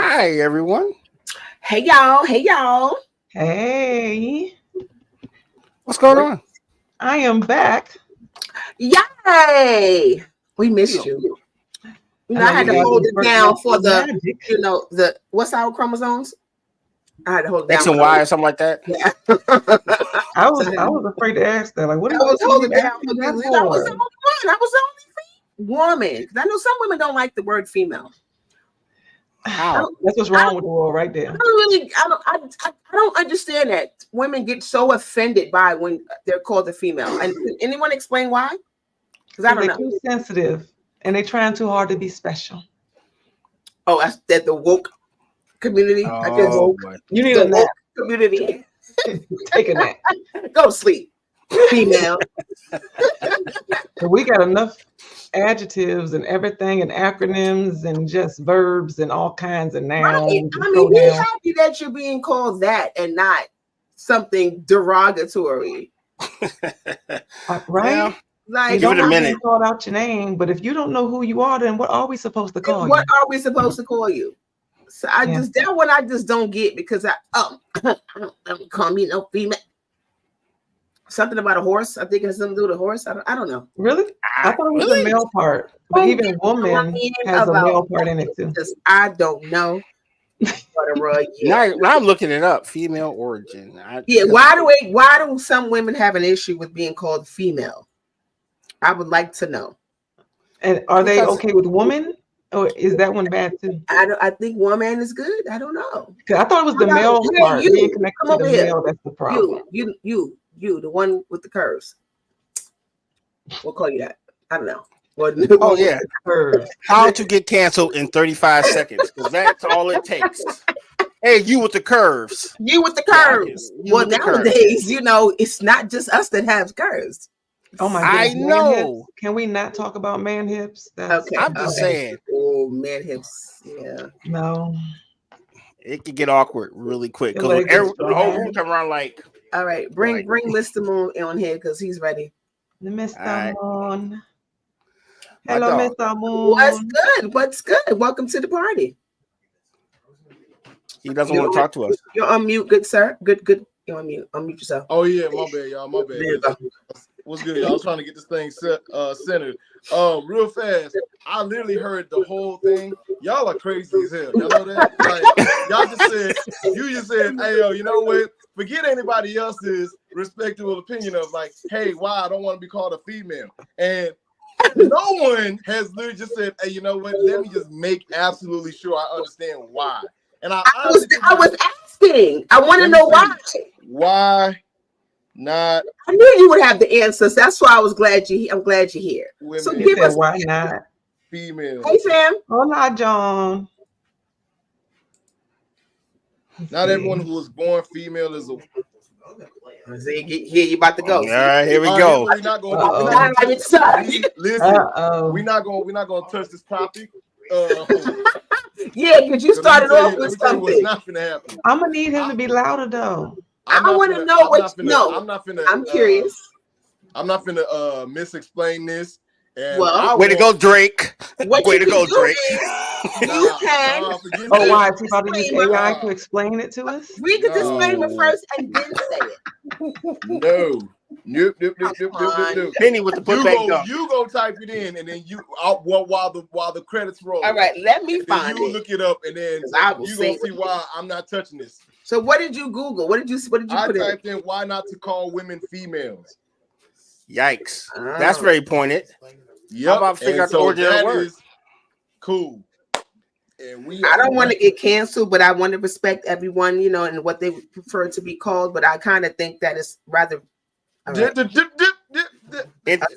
Hi, everyone. Hey y'all. Hey y'all. Hey, What's going on? I am back. Yay! We missed Yo. you. You I know, I know had you to guys hold was it working down on for some the, magic. what's our chromosomes? I had to hold it down X for and Y or those. something like that. Yeah. I So was I was afraid to ask that. Like, what are I you was holding down asking for that this. I was the for? only one. I was the only woman. Because I know some women don't like the word female. I How? don't, That's what's I wrong with the world right there. don't really, I don't understand that women get so offended by when they're called a female. And can anyone explain why? Because I Because don't they're know. too sensitive and they're trying too hard to be special. Oh, that's that the woke community. I guess Oh boy. You need the a nap. woke community. Take a nap. Go to sleep, female. And we got enough adjectives and everything and acronyms and just verbs and all kinds of Right. nouns and I mean, be pronouns. happy that you're being called that and not something derogatory. Right? Yeah. You Like, Give don't it a mind minute. being called out your name, but if you don't know who you are, then what are we supposed to call what you? are we supposed to call you? So I Yeah. just that one I just don't get because I don't call me no female. Something about a horse. I think it has something to do with a horse. I don't know. Really? I thought it was the Really? male part, but Don't even get me woman lying has a about male part in it too. just I don't know. Whatever. Now I'm looking it up. Female origin. Yeah. Why do some women have an issue with being called female? I would like to know. And are they Because okay with woman, or is that one bad too? I think woman is good. I don't know. 'Cause I thought it was the How about male part being you? connected Come to over the here. male. That's the problem. You, the one with the curves. We'll call you that. I don't know. oh yeah, Curves. how to get canceled in 35 seconds? Because that's all it takes. Hey, you with the curves. You with the Yeah, I curves. can. You Well, with the curves. nowadays, it's not just us that have curves. Oh my I goodness, man know. hips. Can we not talk about man hips? That's Okay. I'm just saying Oh, man hips. Yeah. no. it could get awkward really quick Your because legs are the whole so room come around like. All right. Right. Bring Mr. Moon on here because he's ready. Mr. Alright. Moon. My Hello, dog. Mr. What's Moon. good? What's good? Welcome to the party. He doesn't want to talk to us. You're on mute, good sir. Good. You're on mute. Unmute yourself. Oh yeah, my bad, y'all. My bad. There you go. What's good, y'all? I was trying to get this thing centered. Real fast. I literally heard the whole thing. Y'all are crazy as hell. Y'all know that? Like, you just said, hey yo, you know what? Forget anybody else's respectable opinion of like, hey, why I don't want to be called a female. And no one has literally just said, hey, you know what? Let me just make absolutely sure I understand why. And I was asking. I want to know why. Why not? I knew you would have the answers. That's why I'm glad you're here. Women So He give said, us. why not? female. Hey, fam. Hola, John. Not everyone who was born female is a. Here you about to go. All right, here we All go. right, we're not going. We're not going to touch this topic. Yeah, because you started off with What's something. not going to happen. I'm gonna need him to be louder though. I want to know what you know. I'm not finna. I'm curious. I'm not finna misexplain this. And Well, way to go, Drake. Way to go, Drake. You can. Oh, why? Is he about to use AI to explain it to us? Read the disclaimer first and then say it. No. Nope. Penny with the putback dunk. You go type it in, and then while the credits roll. All right, let me find you it. Look it up, and then you gonna see why I'm not touching this. So what did you Google? What did you put in? I typed in why not to call women females. Yikes! That's very pointed. Yep. How about figure out the origin of the word? Cool. And I don't want to get canceled, but I want to respect everyone, and what they prefer to be called. But I kind of think that it's rather. Right.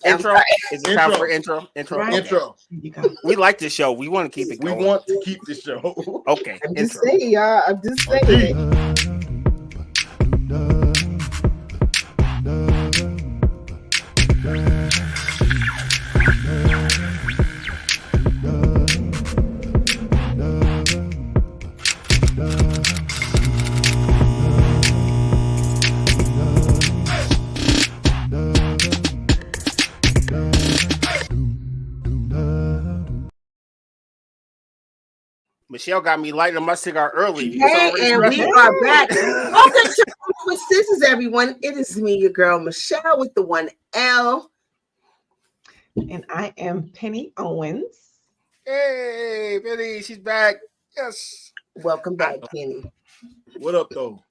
Intro. Is it time for intro? Right. Intro. We like this show. We want to keep it going. We want to keep the show. Okay. I'm just saying, y'all. I'm just saying. Michelle got me lighting my cigar early. It's Hey, already and we stressful. are back. Welcome to with Sisters, everyone. It is me, your girl Michelle, with the 1L. And I am Penny Owens. Hey, Benny, she's back. Yes. Welcome back, Kenny. What up, though?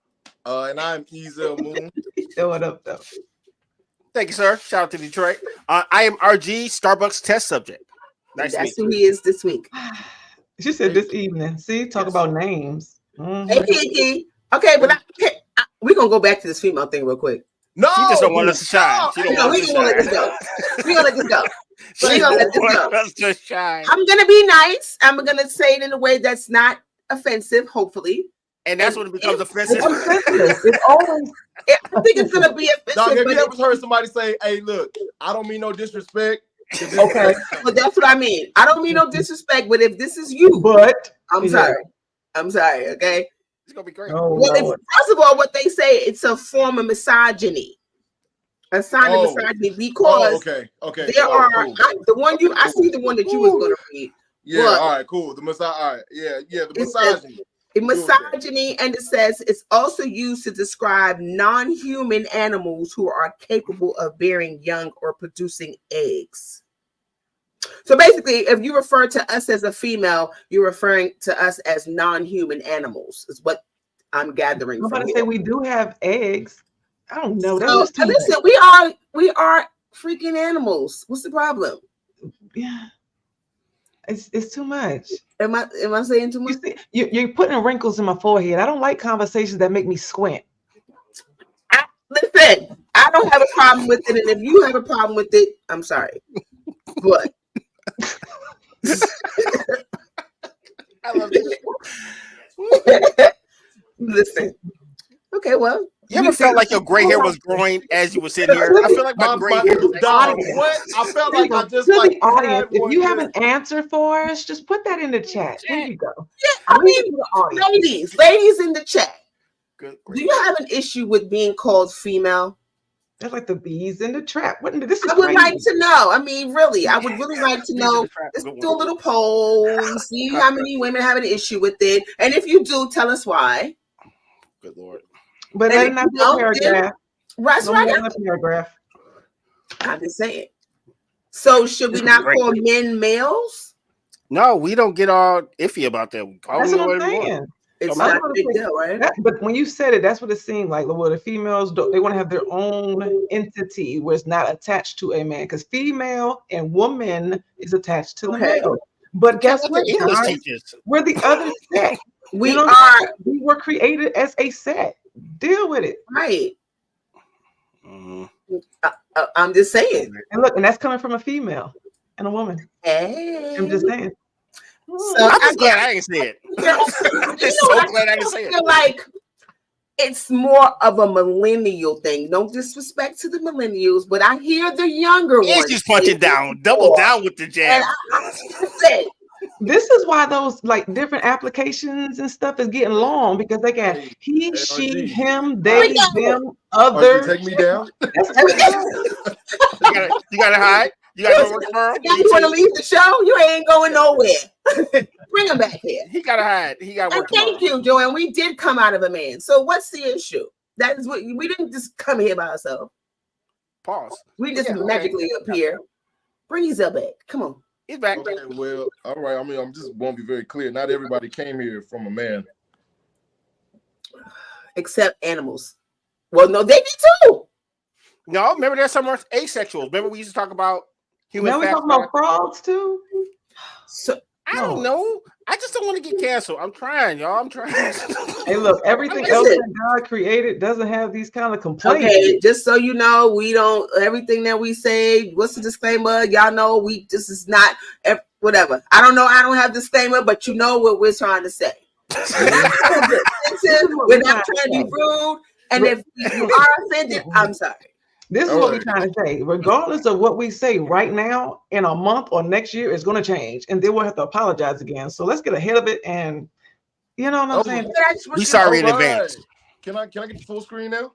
And I'm Ezel Moon. Throw it up, though. Thank you, sir. Shout out to Detroit. I am RG, Starbucks test subject. Nice to That's meet who you. he is this week. She said this evening. See, talk about names. Hey, Kiki. Okay, but we're going to go back to this female thing real quick. No, She just don't want us to shine. She don't No, want we're us to going to let this shine. go. We're going to let this go. She We're going to let don't this go. want us to shine. I'm going to be nice. I'm going to say it in a way that's not offensive, hopefully. And that's when it becomes offensive. It's always I think it's going to be offensive. Dog, have but you ever heard somebody say, "Hey, look, I don't mean no disrespect." okay. But that's what I mean. I don't mean no disrespect, but if this is you, But I'm sorry. I'm sorry, okay? It's gonna be great. oh, Well, Lord. first of all, what they say, it's a form of misogyny. A sign of misogyny because okay. there Oh, are cool. I see the one that you was gonna read. Yeah, but- all right, cool. The massage, all right, yeah, the It says- misogyny. In misogyny, and it says it's also used to describe non-human animals who are capable of bearing young or producing eggs. So basically, if you refer to us as a female, you're referring to us as non-human animals, is what I'm gathering I'm from about to here. say we do have eggs. I don't know. That's So, just too listen, much. we are freaking animals. What's the problem? Yeah. It's too much. Am I saying too much? You see, you're putting wrinkles in my forehead. I don't like conversations that make me squint. Listen, I don't have a problem with it, and if you have a problem with it, I'm sorry. But I love this. listen. Okay, well, You ever felt like your gray hair was growing as you were sitting here? I feel like my gray hair is Dog, actually- what? I felt like I just to like the audience, had if one you have just- an answer for us, just put that in the chat. There you go. I mean, To the audience. ladies in the chat, Good do grief. you have an issue with being called female? That's like the bees in the trap. This is I would crazy. like to know. I mean, really, I would really like to know. Let's do a little poll and see how many women have an issue with it. And if you do, tell us why. Good Lord. But And let if it not you be a don't, paragraph. That's No right. more than a paragraph. I'm just saying. So should we This is not great. call men males? No, we don't get all iffy about that. Call That's them what I'm whatever you want. saying. It's I'm not a gonna big say deal, right? But when you said it, that's what it seemed like. Well, the females, they want to have their own entity where it's not attached to a man. Because female and woman is attached to the Okay. male. But guess Let what, the English guys? teachers. We're the other set. We You know, are we were created as a set. Deal with it. right. Mhm. I'm just saying. And look, and that's coming from a female and a woman. Hey. I'm just saying. So I'm just glad I didn't say it. I'm just so glad I didn't say feel it. like it's more of a millennial thing. No disrespect to the millennials, but I hear the younger And ones. she's punching down. Double down with the And jab. I said, This is why those like different applications and stuff is getting long because they got he, she, RG. him, they, them, RG, other. take me down. That's what it is. You gotta hide. You gotta work for him. now you want to leave the show? You ain't going nowhere. Bring him back here. He gotta hide. He gotta And work thank tomorrow. you, Joanne. We did come out of a man. So what's the issue? That is what we didn't just come here by ourselves. Pause. We just Yeah, okay. magically appear. Bring yourself back. Come on. He's back. Okay, well, all right. I mean, I'm just want to be very clear. Not everybody came here from a man. Except animals. Well, no, they did too. No, remember there's some asexuals. Remember we used to talk about human Now we fat talking about fat? frogs too. So I don't know. I just don't want to get canceled. I'm trying, y'all. I'm trying. Hey, look, everything Listen. else that God created doesn't have these kind of complaints. okay, just so you know, we don't everything that we say. What's the disclaimer? Y'all know this is not whatever. I don't know. I don't have disclaimer, but you know what we're trying to say. We're not trying to be rude, and if you are offended, I'm sorry. This is All what right. we're trying to say. Regardless of what we say right now, in a month or next year, it's going to change, and then we'll have to apologize again. So let's get ahead of it, and you know what I'm saying. We sorry in All right. advance. Can I get the full screen now?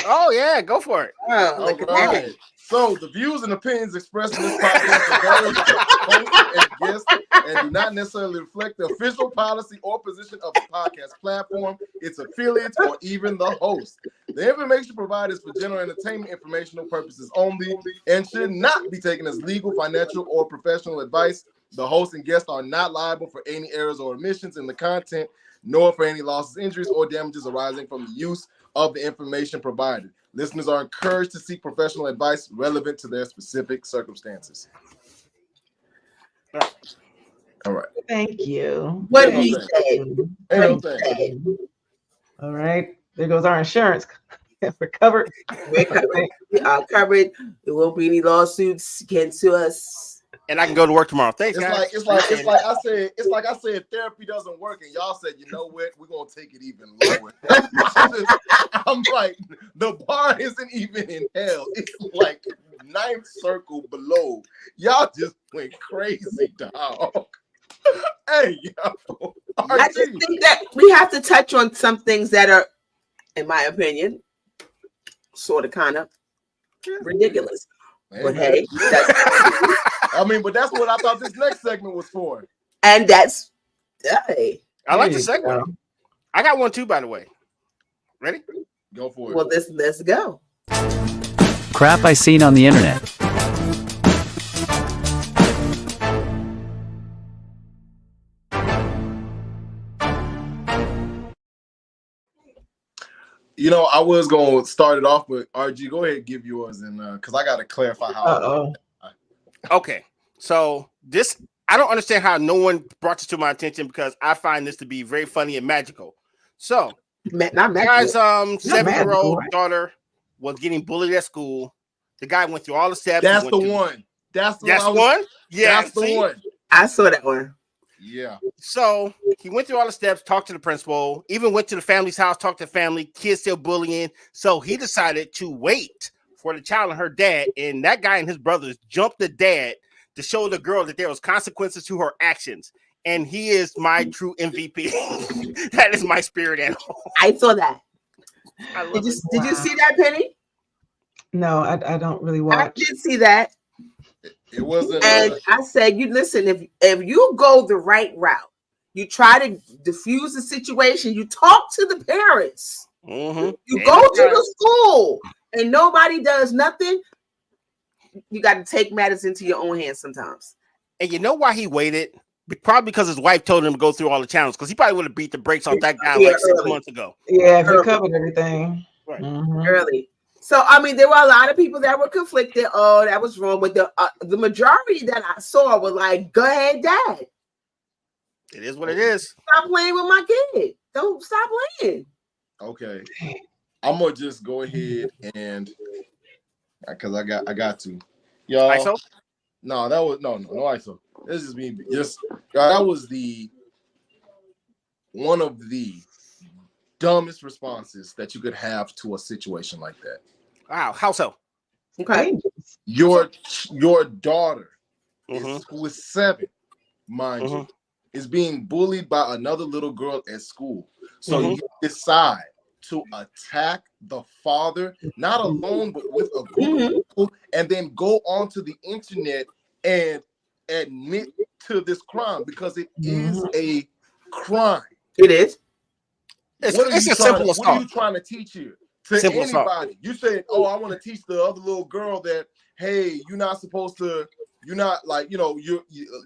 Oh yeah, go for it. Oh, All look at right. that. So the views and opinions expressed in this podcast are those host and guests and do not necessarily reflect the official policy or position of the podcast platform, its affiliates, or even the host. The information provided is for general entertainment informational purposes only and should not be taken as legal, financial, or professional advice. The host and guests are not liable for any errors or omissions in the content, nor for any losses, injuries, or damages arising from the use of the information provided. Listeners are encouraged to seek professional advice relevant to their specific circumstances. All right. Thank you. What Ain't no he thing. said. Ain't no thing. All right. There goes our insurance. We're covered. We're covered. We are covered. There won't be any lawsuits against us. And I can go to work tomorrow. Thanks, guys. It's like I said therapy doesn't work, and y'all said, you know what, we're gonna take it even lower. I'm like, the bar isn't even in hell. It's like ninth circle below. Y'all just went crazy, dog. Hey, yo. I just think that we have to touch on some things that are, in my opinion, sort of kind of ridiculous. But hey, but that's what I thought this next segment was for. And that's, hey. I like the segment. I got one too, by the way. Ready? Go for it. Well, let's go. Crap I seen on the internet. You know, I was going to start it off, but RG, go ahead and give yours, and because I got to clarify how. Okay, so this, I don't understand how no one brought this to my attention because I find this to be very funny and magical. So, Not guy's magical. 7-year-old right? daughter was getting bullied at school. The guy went through all the steps. That's the one. That's the one. Yeah, that's the one. I saw that one. Yeah. So he went through all the steps, talked to the principal, even went to the family's house, talked to the family, kids still bullying. So he decided to wait for the child and her dad. And that guy and his brothers jumped the dad to show the girl that there was consequences to her actions. And he is my true MVP. That is my spirit animal. I saw that. Did you see that, Penny? No, I don't really I watch. did see that. It wasn't. And I said, you listen, if you go the right route, you try to diffuse the situation, you talk to the parents, you go to the school, and nobody does nothing, you got to take matters into your own hands sometimes. And you know why he waited? Probably because his wife told him to go through all the channels, because he probably would have beat the brakes off that guy like 6 months ago. Yeah, if he covered everything. Right. Early. So, I mean, there were a lot of people that were conflicted. Oh, that was wrong. But the majority that I saw were like, go ahead, Dad. It is what it is. Stop playing with my kid. Don't stop playing. Okay. I'm going to just go ahead and, because I got to. Y'all. ISO? No, that was, no ISO. This is me. Just, y'all, that was one of the dumbest responses that you could have to a situation like that. Wow, how so? Okay. Your daughter, who is 7, mind you, is being bullied by another little girl at school. So you decide to attack the father, not alone, but with a group of people, and then go onto the internet and admit to this crime because it is a crime. It is. It's a simple assault. What are you trying to teach here? To Simple anybody. assault. You said, oh, I want to teach the other little girl that, hey, you're not supposed to, you're not like,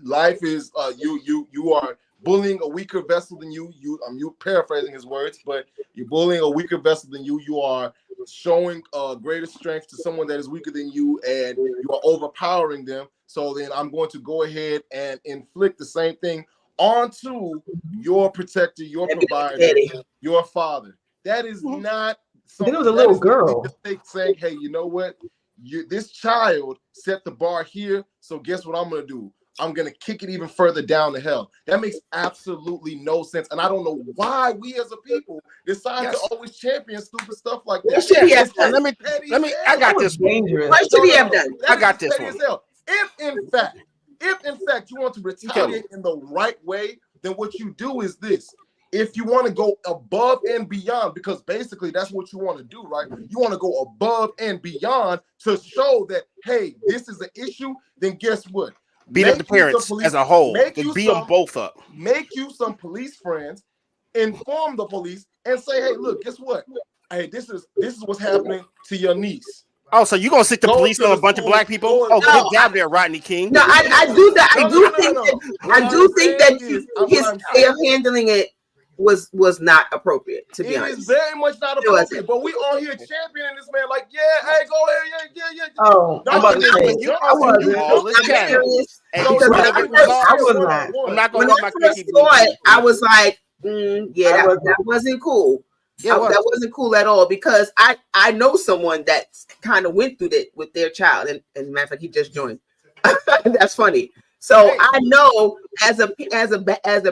life is, you are bullying a weaker vessel than you. You paraphrasing his words, but you're bullying a weaker vessel than you. You are showing greater strength to someone that is weaker than you, and you are overpowering them. So then I'm going to go ahead and inflict the same thing onto your protector, your provider, your father. That is not something. It was a little girl saying, hey, you know what? This child set the bar here, so guess what I'm going to do? I'm going to kick it even further down the hell. That makes absolutely no sense. And I don't know why we as a people decide to always champion stupid stuff like that. What should he have done? Let me, I got this one. What should he have done? I got this one. If in fact you want to retaliate in the right way, then what you do is this. If you want to go above and beyond, because basically that's what you want to do, right? You want to go above and beyond to show that, hey, this is an issue, then guess what? beat up the parents as a whole. Just beat them both up. Make you some police friends, inform the police, and say, hey, look, guess what? Hey, this is what's happening to your niece. Oh, so you gonna stick the police on a bunch of black people? Oh, good job there, Rodney King. No, I do that. I do think that his way of handling it was not appropriate. To be honest, it is very much not appropriate. But we on here championing this man, like, yeah, hey, go ahead, yeah. Oh, I'm about to say, I was like, yeah, that wasn't cool. Yeah, that wasn't cool at all, because I know someone that kind of went through that with their child, and as a matter of fact, he just joined. That's funny. So I know as a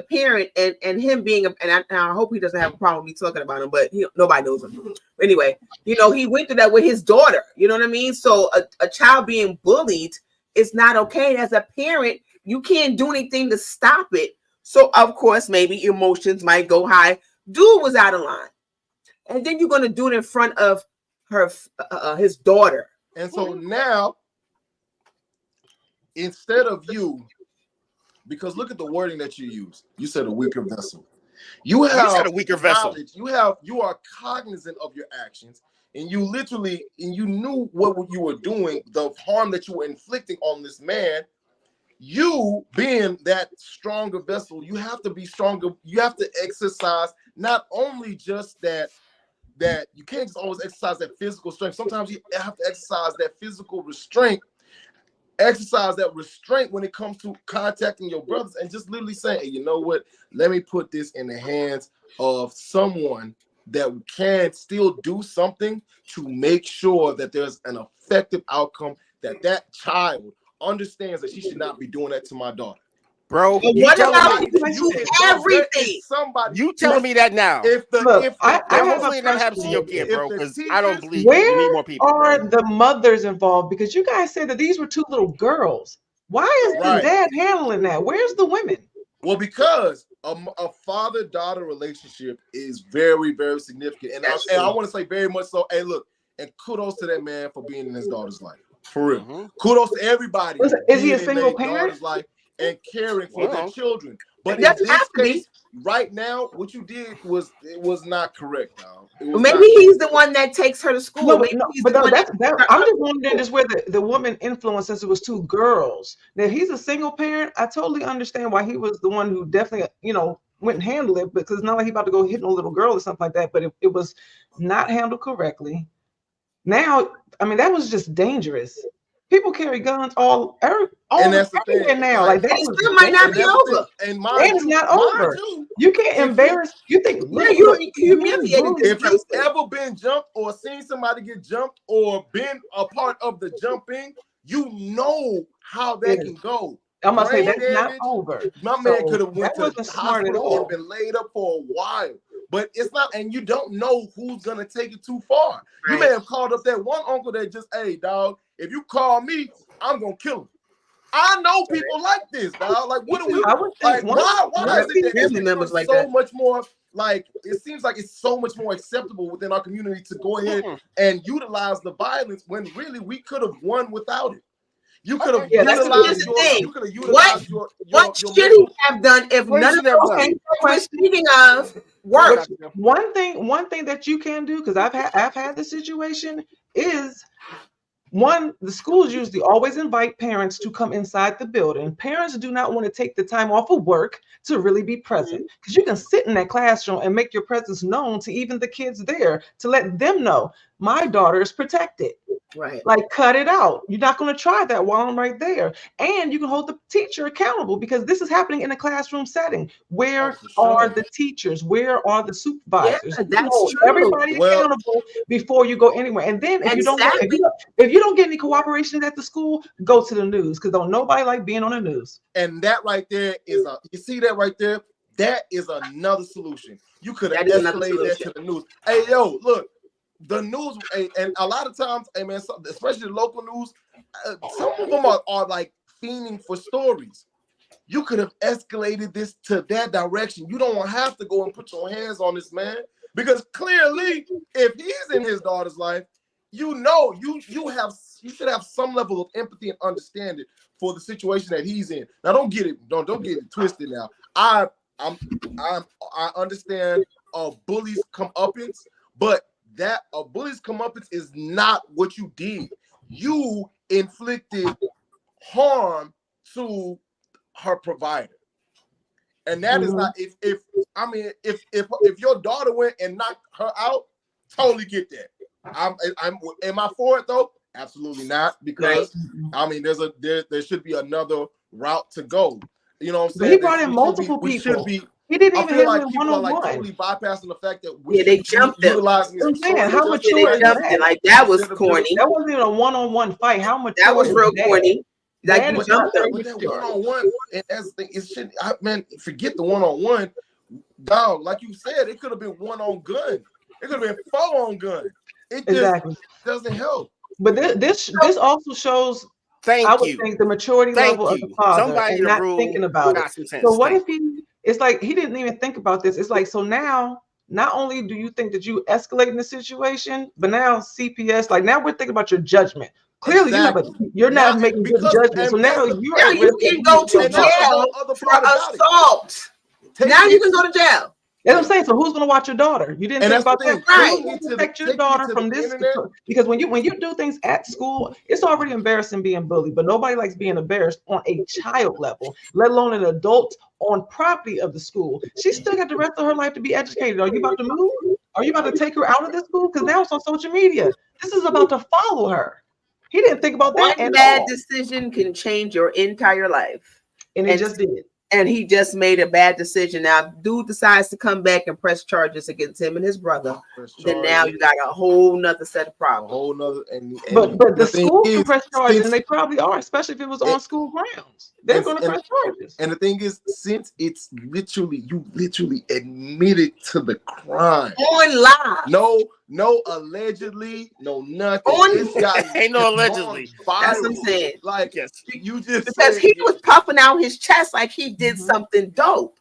parent, and him being and I hope he doesn't have a problem with me talking about him, but nobody knows him anyway. You know, he went through that with his daughter. You know what I mean? So a child being bullied is not okay. As a parent, you can't do anything to stop it. So of course, maybe emotions might go high. Dude was out of line. And then you're going to do it in front of his daughter. And so now, instead of you, because look at the wording that you use. You said a weaker vessel. You said a weaker vessel. You are cognizant of your actions, and you knew what you were doing, the harm that you were inflicting on this man. You being that stronger vessel, you have to be stronger. You have to exercise not only just that you can't just always exercise that physical strength. Sometimes you have to exercise that physical restraint, exercise that restraint when it comes to contacting your brothers and just literally saying, hey, you know what? Let me put this in the hands of someone that can still do something to make sure that there's an effective outcome, that child understands that she should not be doing that to my daughter. Bro, you telling me that now? Hopefully that happens to your kid, bro, because I don't believe you need more people. Where are the mothers involved? Because you guys said that these were two little girls. Why is the dad handling that? Where's the women? Well, because a father-daughter relationship is very, very significant, and I want to say very much so. Hey, look, and kudos to that man for being in his daughter's life, for real. Mm-hmm. Kudos to everybody. Is he a single parent? Life and caring for their children. But in this case, right now, what you did was not correct, dog. Maybe he's the one that takes her to school. I'm just wondering just where the woman influenced, since it was two girls. Now, if he's a single parent, I totally understand why he was the one who definitely, went and handled it, because it's not like he about to go hit no little girl or something like that, but it was not handled correctly. Now, I mean, that was just dangerous. People carry guns all and that's the thing now. Like that still might not be over. And it's not over. You can't embarrass. You think you're humiliated. If you've ever been jumped or seen somebody get jumped or been a part of the jumping, you know how that can go. I'm gonna say that's not over. My man could have went to the hospital and been laid up for a while. But it's not, and you don't know who's gonna take it too far. Right. You may have called up that one uncle that just, hey, dog, if you call me, I'm gonna kill him. I know people like this, dog. Like, what do we like? Why is it that family members like so much more? Like, it seems like it's so much more acceptable within our community to go ahead and utilize the violence when really we could have won without it. You could have utilized what should he have done if none of those things were speaking of work? One thing that you can do, because I've had the situation, is the schools usually always invite parents to come inside the building. Parents do not want to take the time off of work to really be present, because you can sit in that classroom and make your presence known to even the kids there, to let them know my daughter is protected. Right. Like, cut it out. You're not going to try that while I'm right there. And you can hold the teacher accountable, because this is happening in a classroom setting. Where are the teachers? Where are the supervisors? Yeah, that's true. Everybody accountable before you go anywhere. And then if you don't get any cooperation at the school, go to the news, because don't nobody like being on the news. And that right there is you see that right there? That is another solution. You could have escalated that to the news. Hey, yo, look. The news, and a lot of times, hey man, especially the local news, some of them are like fiending for stories. You could have escalated this to that direction. You don't have to go and put your hands on this man, because clearly, if he's in his daughter's life, you have some level of empathy and understanding for the situation that he's in. Now, don't get it twisted. Now, I understand bullies comeuppance, but that a bully's comeuppance is not what you did. You inflicted harm to her provider, and that is not. If your daughter went and knocked her out, totally get that. Am I for it though? Absolutely not, because I mean there should be another route to go. You know what I'm saying? But he brought in multiple people. He didn't even hit him people are like one-on-one. totally bypassing the fact that they jumped him. utilizing I'm saying, how Yeah, mature they is jumped that? it. Like that was corny. That wasn't even a one-on-one fight. How mature? That was is real that? corny. Like That you is jumped very him. But that mature. one-on-one, and as the thing, it should. Man, forget the one-on-one. Dog, like you said, it could have been one on gun. It could have been 4 on gun. It just doesn't help. But this also shows. I would think the maturity level of the father and not thinking about it. So what if it's like he didn't even think about this. It's like, so now not only do you think that you escalating the situation, but now CPS, like now we're thinking about your judgment. Clearly you're not making good judgment. So now you can go to jail for assault. Now you can go to jail. That's what I'm saying. So who's gonna watch your daughter? You didn't think about that. Right. Who's gonna protect your daughter from this? Because when you do things at school, it's already embarrassing being bullied, but nobody likes being embarrassed on a child level, let alone an adult on property of the school. She still got the rest of her life to be educated. Are you about to move? Are you about to take her out of this school? Because now it's on social media. This is about to follow her. He didn't think about that. One bad decision can change your entire life. And he just did. And he just made a bad decision. Now, dude decides to come back and press charges against him and his brother. Then now you got a whole nother set of problems. A whole nother, but the school can press charges, and they probably are, especially if it was on school grounds. They're going to press charges. And the thing is, since it's you literally admitted to the crime on live. No, allegedly, no nothing. Ain't no allegedly. That's what I'm saying. Like, you just because he was puffing out his chest like he did something dope.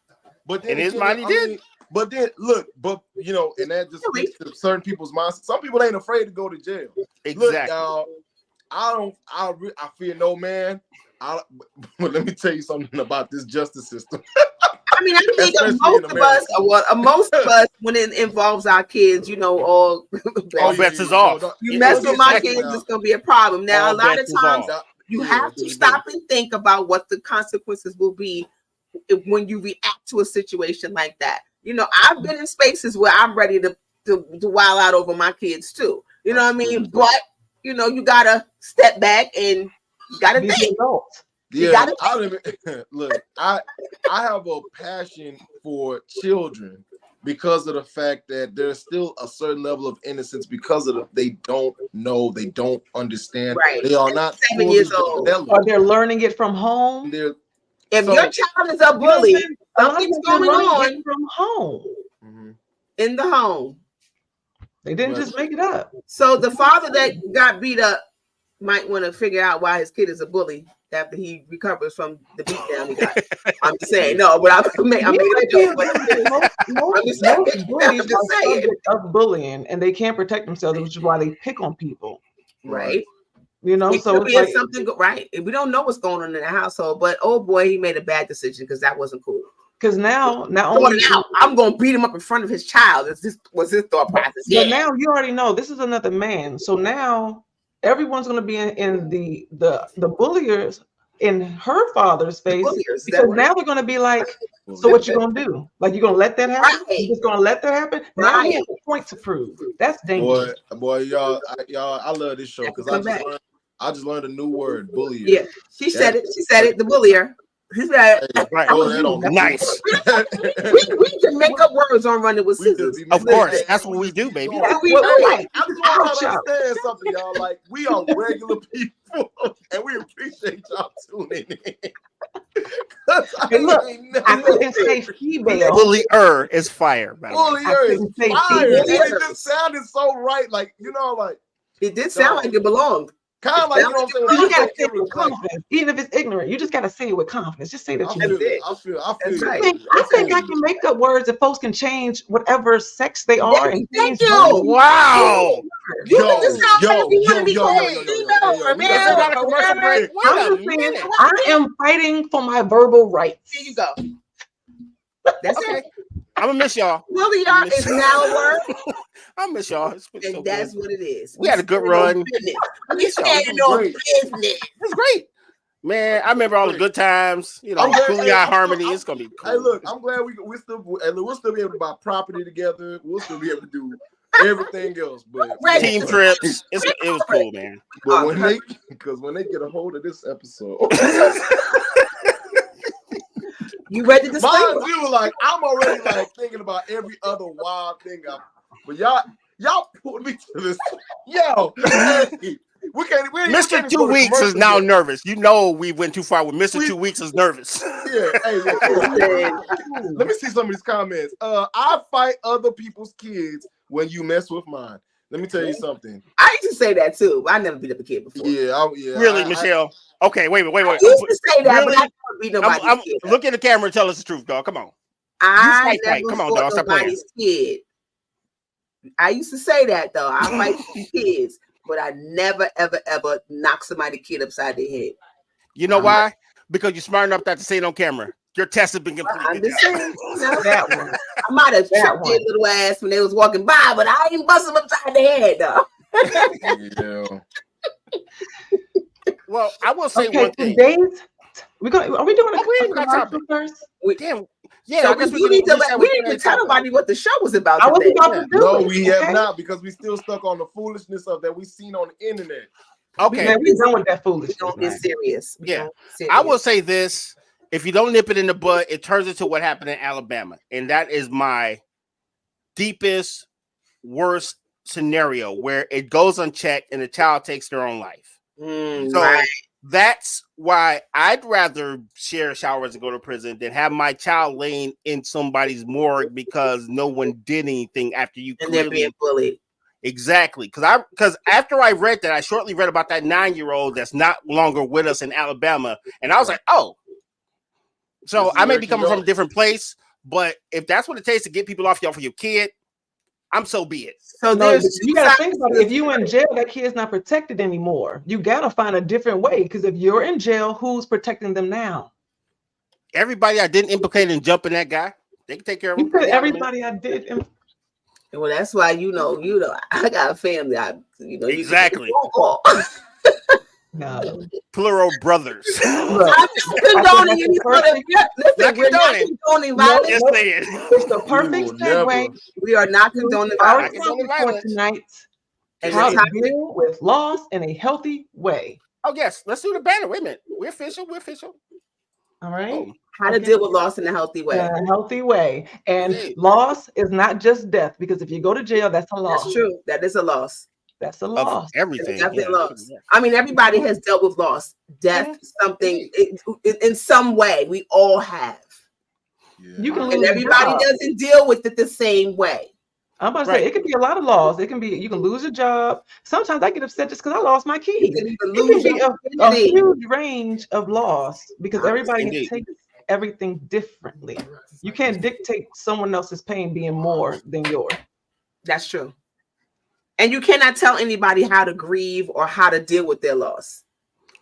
But then in his mind, he did. But then look, you know, and that just speaks to certain people's minds. Some people ain't afraid to go to jail. Exactly. Look, y'all, I fear no man. But let me tell you something about this justice system. I mean, I think most of us, when it involves our kids, you know, all bets is off. You mess with my kids, it's going to be a problem. Now, a lot of times, you have to stop and think about what the consequences will be when you react to a situation like that. You know, I've been in spaces where I'm ready to wild out over my kids too. You know what I mean? But you know, you gotta step back and you gotta think. Yeah, I have a passion for children because of the fact that there's still a certain level of innocence because of they don't know, they don't understand. Right. They are not 7 years old. Or they're learning it from home. If your child is a bully, something's going on from home. In the home. They didn't just make it up. So the father that got beat up might want to figure out why his kid is a bully after he recovers from the beatdown he got. I'm just saying, no, but I'm making a joke. Most bullies are subject of bullying, and they can't protect themselves, which is why they pick on people. Right. You know, so it's like, something right. We don't know what's going on in the household, but oh boy, he made a bad decision because that wasn't cool. Because now, not only I'm going to beat him up in front of his child. This was his thought process. But now you already know this is another man. So now everyone's going to be in the bulliers in her father's face, because now they're going to be like, so what you going to do? Like, you're going to let that happen? Right. You're just going to let that happen? Right. Now he has a point to prove. That's dangerous. Boy, y'all, I love this show because I just learned a new word, bullier. Yeah, she said it. She said it. The bullier. He said, right. Nice. we can make up words on Running with Scissors. Of course, that's what we do, baby. I just want to understand something, y'all. Like, we are regular people, and we appreciate y'all tuning in. Hey, look, I couldn't say female. Bullier is fire. Bullier is fire. It just sounded so right. Like, you know, like it did sound like it belonged. Kind of like, you know what I'm saying? You gotta say People it with take it like- confidence, even if it's ignorant. You just gotta say it with confidence. Just say that I you feel know. it. I feel That's it. right. I think I can make up words that folks can change whatever sex they are and Thank change you. words. Wow. You can just sound like if you want to be called yo, female or we Let's male go down to or commercial whatever. break. Wait I'm a just saying, minute. I am fighting for my verbal rights. There you go. That's Okay. it. I'm gonna miss y'all. Willie R is now a word, I miss y'all. It's been so and that's good. what it is. We had a good stand on run. business. I We miss y'all. standing on Great. business. It's great. Man, I remember all the good times. You know, I'm glad- Cooley hey, Eye I'm- Harmony. I'm- It's gonna be cool. Hey, look, I'm glad we'll still be able to buy property together. We'll still be able to do everything else. But Team trips. It was cool, man. But when they get a hold of this episode, You read the disclaimer. mind you, like I'm already like thinking about every other wild thing. But y'all pulled me to this. Yo, hey, we can't. Mr. 2 Weeks is now nervous. You know we went too far with Mr. 2 Weeks is nervous. Yeah, hey, let me see some of these comments. I fight other people's kids when you mess with mine. Let me tell you something. I used to say that too. But I never beat up a kid before. Yeah, Really, Michelle? Okay, wait. I used to say that, Really? but I never beat nobody's kid. Look at the camera and tell us the truth, dog. Come on. I fight. never Come on, fought dog. Stop playing. nobody's kid. I used to say that though. I fight kids, but I never, ever, ever knock somebody's kid upside their head. You know why? Because you're smart enough not to say it on camera. Your test has been completed. I'm just saying. You know, That one. I might have tripped their little ass when they was walking by, but I ain't bust them upside the head though. Yeah. Well, I will say Okay, one thing. today's are we doing Oh, we a ain't got commercial topic. first? Damn. Yeah, So I guess we need to decide we what didn't even today's tell topic. nobody what the show was about I was today. about to do No, it. we have okay? not because we still stuck on the foolishness of that we seen on the internet. Okay. Man, we done with that We foolishness. don't get man. serious. We Yeah. don't get serious. I will say this. If you don't nip it in the bud, it turns into what happened in Alabama. And that is my deepest, worst scenario where it goes unchecked and the child takes their own life. So right. that's why I'd rather share showers and go to prison than have my child laying in somebody's morgue because no one did anything after you And they're being bullied. Exactly. Because after I read that, I shortly read about that 9-year-old that's not longer with us in Alabama. And I was like, oh. So I may be coming from a different place, but if that's what it takes to get people off y'all for your kid, I'm so be it. So No, there's you gotta think about it. If you in jail, that kid's not protected anymore. You gotta find a different way because if you're in jail, who's protecting them now? Everybody I didn't implicate in jumping that guy, they can take care of him. You said everybody I did. well, that's why you know, I got a family. Exactly. No. Plural brothers. Look, I'm just condoning any sort of listen, we're not condoning violence. Just saying. it's the perfect segue. We are not condoning Our violence. topic for tonight: And how the to topic- deal with loss in a healthy way. Oh, yes. Let's do the banner. Wait a minute. We're official. All right. Oh. how to deal with loss in a healthy way. In a healthy way. And loss is not just death, because if you go to jail, that's a loss. That's true. That is a loss. That's a Of loss. everything. Definitely Yeah. a loss. I mean, everybody has dealt with loss, death, something in some way. We all have. You can And lose everybody your job. doesn't deal with it the same way. I'm about to say it could be a lot of loss. It can be you can lose your job. Sometimes I get upset just because I lost my key. You can even It lose can be your a identity. huge range of loss because everybody Indeed. takes everything differently. You can't dictate someone else's pain being more than yours. That's true. And you cannot tell anybody how to grieve or how to deal with their loss.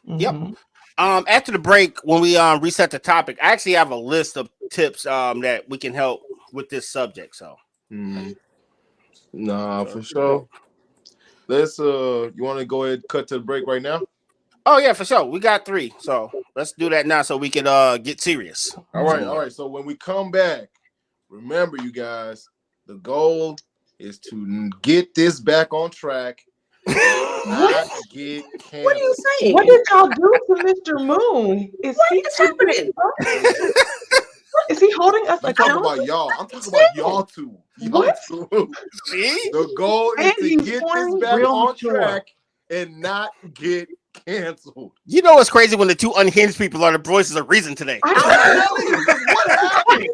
Yep. Mhm. After the break, when we reset the topic, I actually have a list of tips that we can help with this subject. So Nah, for sure. Let's you want to go ahead and cut to the break right now? oh yeah, for sure. We got 3. So let's do that now so we can get serious. All right. So when we come back, remember you guys, the goal is to get this back on track. Not get canceled. What are you saying? What did y'all do to Mr. Moon? Is What's happening? Is he holding us I'm talking accountable? about y'all. I'm talking about y'all two. What? Two. See? The goal is And to he's get this pouring back real on mature. track and not get canceled. You know what's crazy when the 2 unhinged people are the voices of reason today. I'm telling you, 'cause what happened?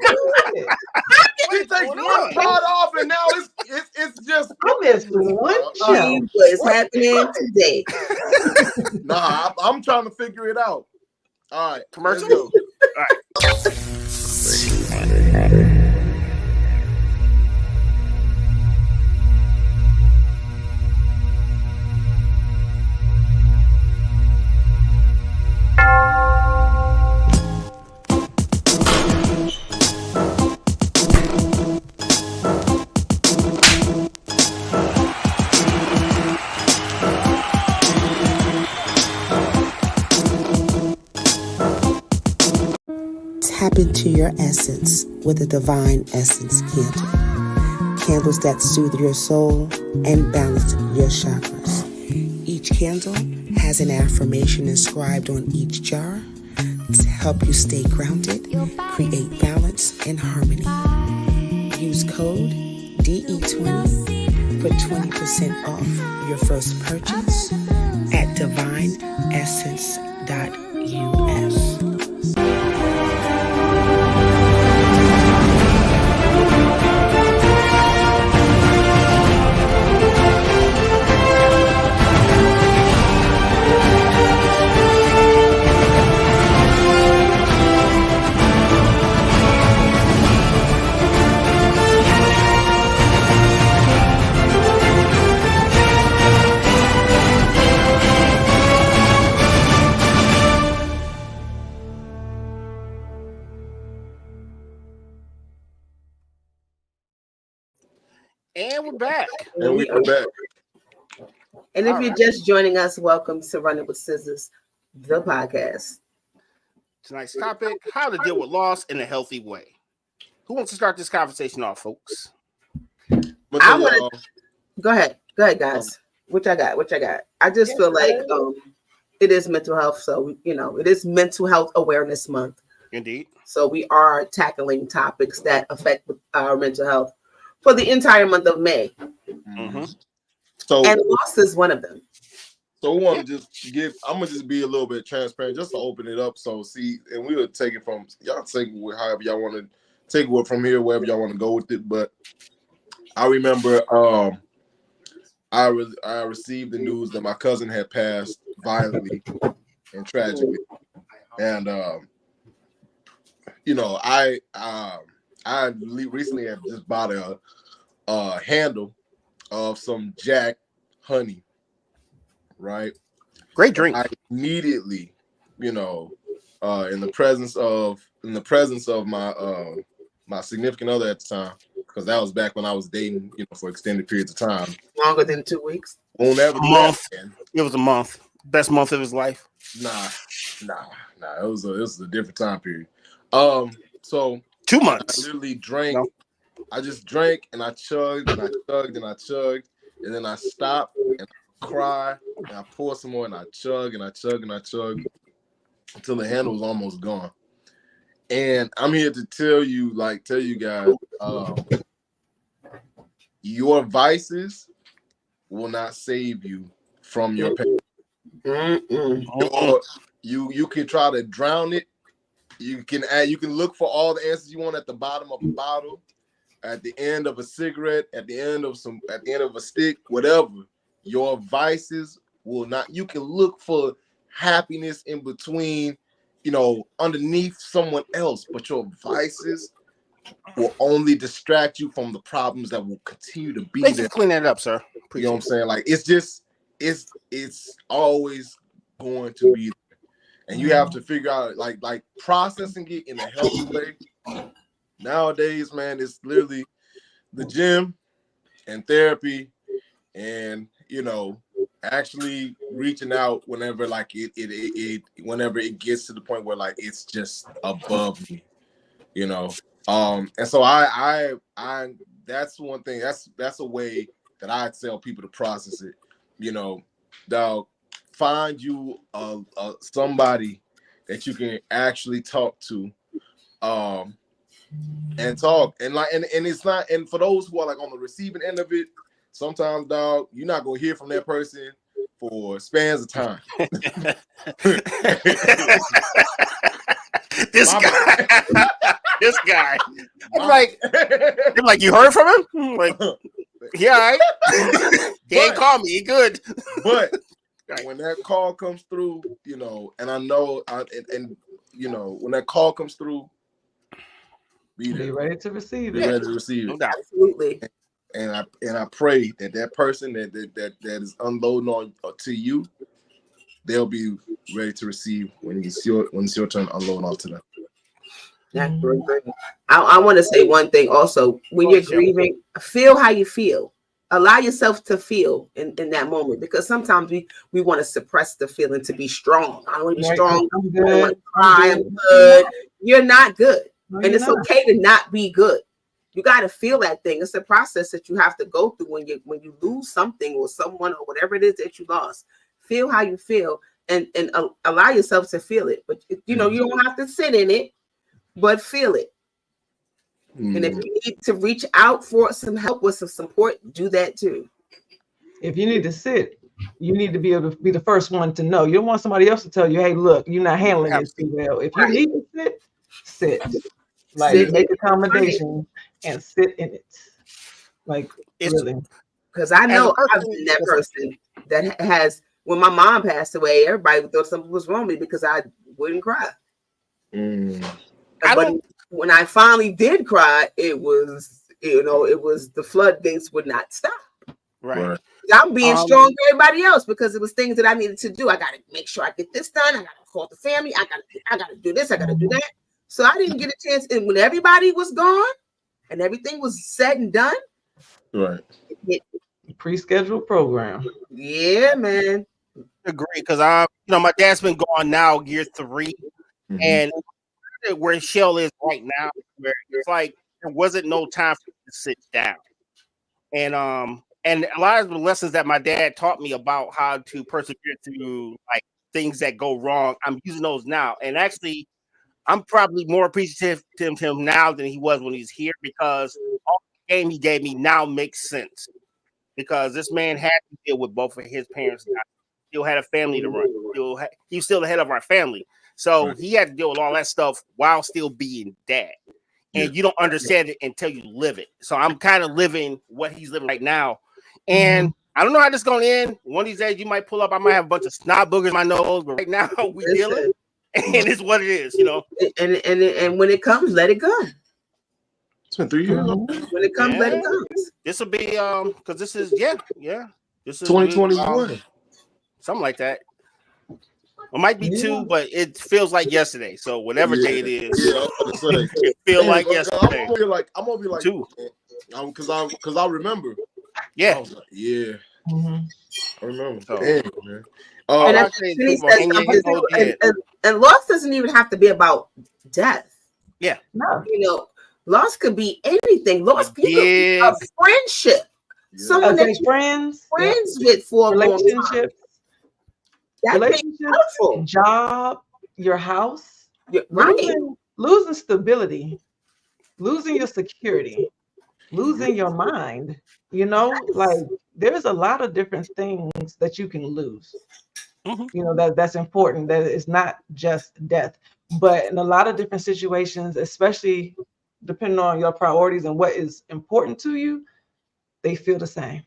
He takes one part off, and now it's just I'm is one See show. what's happening today. Nah, I'm trying to figure it out. All right, Commercial. let's go. All right. Tap into your essence with a divine essence candle. Candles that soothe your soul and balance your chakras. Each candle has an affirmation inscribed on each jar to help you stay grounded, create balance and harmony. Use code DE20 for 20% off your first purchase at divineessence.us. And we're back. And we are back. And if All you're right. just joining us, welcome to Running with Scissors, the podcast. Tonight's topic: how to deal with loss in a healthy way. Who wants to start this conversation off, folks? But I wanna- Go ahead, guys. What I got? I just feel like it is mental health, so it is Mental Health Awareness Month. Indeed. So we are tackling topics that affect our mental health for the entire month of May, Mm-hmm. So and loss is one of them. So we want to just I'm gonna just be a little bit transparent, just to open it up. So see, and we would take it from y'all, take it however y'all want to take it from here, wherever y'all want to go with it. But I remember, I received the news that my cousin had passed violently and tragically, and I recently have just bought a handle of some Jack honey. Right. Great drink. I immediately, in the presence of my my significant other at the time, because that was back when I was dating, for extended periods of time. Longer than 2 weeks. Won't ever A do month. that again. It was a month. Best month of his life. Nah. It was a different time period. So 2 I months. literally drank. No. I just drank and I chugged and I chugged and I chugged, and then I stopped and I cry and I pour some more and I chug and I chug and I chug until the handle was almost gone. And I'm here to tell you guys, your vices will not save you from your pain. You can try to drown it. You can look for all the answers you want at the bottom of a bottle, at the end of a cigarette, at the end of a stick, whatever. Your vices will not. You can look for happiness in between, underneath someone else, but your vices will only distract you from the problems that will continue to be Thank you there. for cleaning that up, sir. You know what I'm saying? Like it's always going to be there. And you have to figure out like processing it in a healthy way. Nowadays, man, it's literally the gym and therapy and actually reaching out whenever whenever it gets to the point where it's just above me, and so I that's one thing, that's a way that I tell people to process it. Dog, find you somebody that you can actually talk to, and talk and it's not, and for those who are on the receiving end of it, sometimes, dog, you're not gonna hear from that person for spans of time. This guy. I'm like, you heard from him? Like, Yeah, all right. He ain't call me. He good. But Right. when that call comes through, and I know, when that call comes through, Be ready to receive be it. ready to receive No it. doubt. Absolutely. And I pray that person that is unloading on to you, they'll be ready to receive when it's your turn to unload onto them. That's really great. I want to say one thing also. When you're grieving, feel how you feel. Allow yourself to feel in that moment, because sometimes we want to suppress the feeling to be strong. I want to be strong. I'm I good. want to cry. I'm good. You're not good. And it's okay to not be good. You got to feel that thing. It's a process that you have to go through when you lose something or someone or whatever it is that you lost. Feel how you feel and allow yourself to feel it. But you don't have to sit in it, but feel it. And if you need to reach out for some help with some support, do that too. If you need to sit, you need to be able to be the first one to know. You don't want somebody else to tell you, hey, look, you're not handling it too well. If you need to sit. Like, make accommodations and sit in it. Like, really. Because I know I've been that person that has, when my mom passed away, everybody thought something was wrong with me because I wouldn't cry. But when I finally did cry, it was the floodgates would not stop. Right. I'm being strong for everybody else because it was things that I needed to do. I got to make sure I get this done. I got to call the family. I got to do this. I got to do that. So I didn't get a chance. And when everybody was gone and everything was said and done, right? Pre-scheduled program. Yeah, man. Agree, because my dad's been gone now year 3, and where Shell is right now, where it's like there wasn't no time for me to sit down, and a lot of the lessons that my dad taught me about how to persevere through like things that go wrong, I'm using those now, and actually, I'm probably more appreciative to him now than he was when he's here, because all the game he gave me now makes sense, because this man had to deal with both of his parents. Still had a family to run. He was still the head of our family. So he had to deal with all that stuff while still being dad. And you don't understand it until you live it. So I'm kind of living what he's living right now. And I don't know how this is going to end. One of these days you might pull up. I might have a bunch of snot boogers in my nose. But right now we dealing. And it's what it is, And when it comes, let it go. It's been 3 years. When it comes, let it go. This will be because this is this is 2021. Something like that. It might be 2, but it feels like yesterday. So whatever day it is, it feels like yesterday. I'm gonna be like 2, because I remember. Yeah, I was like, I remember. So, man. And loss doesn't even have to be about death. Yeah, no. Loss could be anything. Loss could be a friendship. Someone that friends with for a long time. Relationships, job, your house, losing stability, losing your security, losing your mind. Like there's a lot of different things that you can lose. That's important. That it's not just death, but in a lot of different situations, especially depending on your priorities and what is important to you, they feel the same.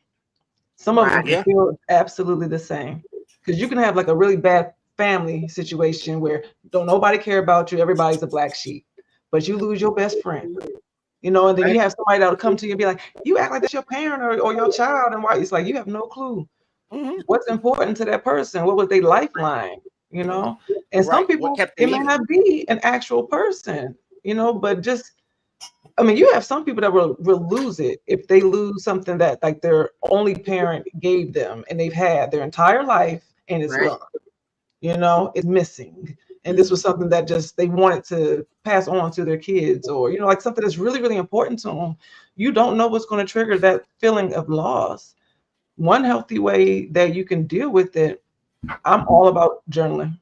Some of them can feel absolutely the same. Because you can have like a really bad family situation where don't nobody care about you, everybody's a black sheep, but you lose your best friend, and then you have somebody that'll come to you and be like, you act like that's your parent or your child, and why? It's like you have no clue what's important to that person, what was their lifeline, and some people it may not be an actual person, but just you have some people that will lose it if they lose something that like their only parent gave them and they've had their entire life and it's gone. It's missing. And this was something that just they wanted to pass on to their kids, or like something that's really, really important to them. You don't know what's going to trigger that feeling of loss. One healthy way that you can deal with it, I'm all about journaling.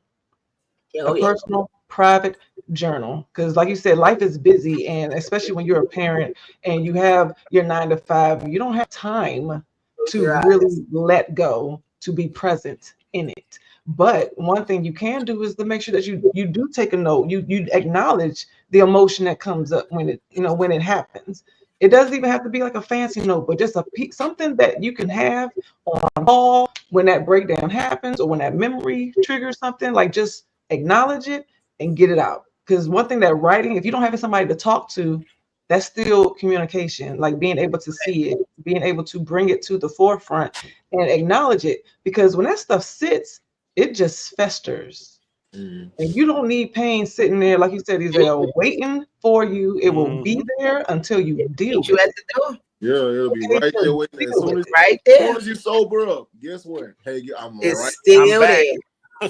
Personal private journal, because like you said, life is busy, and especially when you're a parent and you have your 9 to 5, you don't have time to really let go, to be present in it. But one thing you can do is to make sure that you do take a note, you acknowledge the emotion that comes up when it when it happens, It doesn't even have to be like a fancy note, but just something that you can have on call when that breakdown happens or when that memory triggers something. Like just acknowledge it and get it out. Because one thing that writing, if you don't have somebody to talk to, that's still communication. Like being able to see it, being able to bring it to the forefront and acknowledge it. Because when that stuff sits, it just festers. And you don't need pain sitting there, like you said, Giselle, waiting for you. It will be there until you deal Meet you with at it. the door. Yeah, it'll be right there waiting. As soon Right as there. you sober up, guess what? Hey, I'm It's right. still back.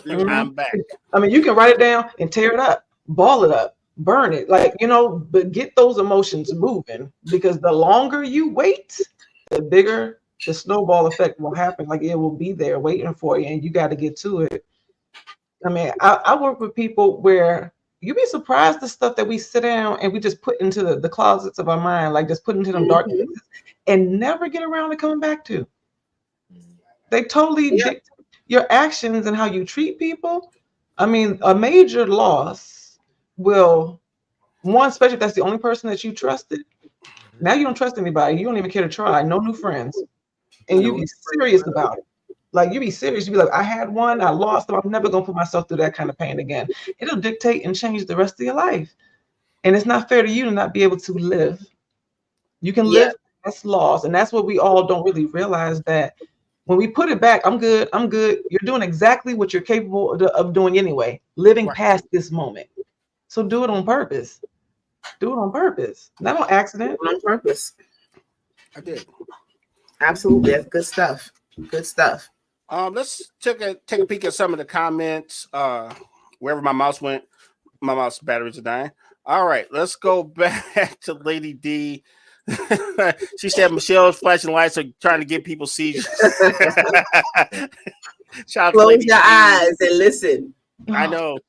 there. I'm back. I mean, you can write it down and tear it up, ball it up, burn it, like, you know, but get those emotions moving, because the longer you wait, the bigger the snowball effect will happen. Like it will be there waiting for you, and you got to get to it. I mean, I work with people where you'd be surprised the stuff that we sit down and we just put into the closets of our mind, like just put into them dark places and never get around to coming back to. They totally dictate your actions and how you treat people. I mean, a major loss will, one, especially if that's the only person that you trusted. Now you don't trust anybody. You don't even care to try. No new friends. And you be serious about it. Like you be serious. You be like, I had one, I lost them. I'm never gonna put myself through that kind of pain again. It'll dictate and change the rest of your life. And it's not fair to you to not be able to live. You can live, that's loss. And that's what we all don't really realize, that when we put it back, I'm good. You're doing exactly what you're capable of doing anyway, living past this moment. So do it on purpose. Do it on purpose, not on accident. On purpose. I did. Absolutely. That's good stuff. Good stuff. Let's take a peek at some of the comments. Wherever my mouse went, my mouse batteries are dying. All right, let's go back to Lady D. She said Michelle's flashing lights are trying to get people seizures. Close your eyes and listen. I know.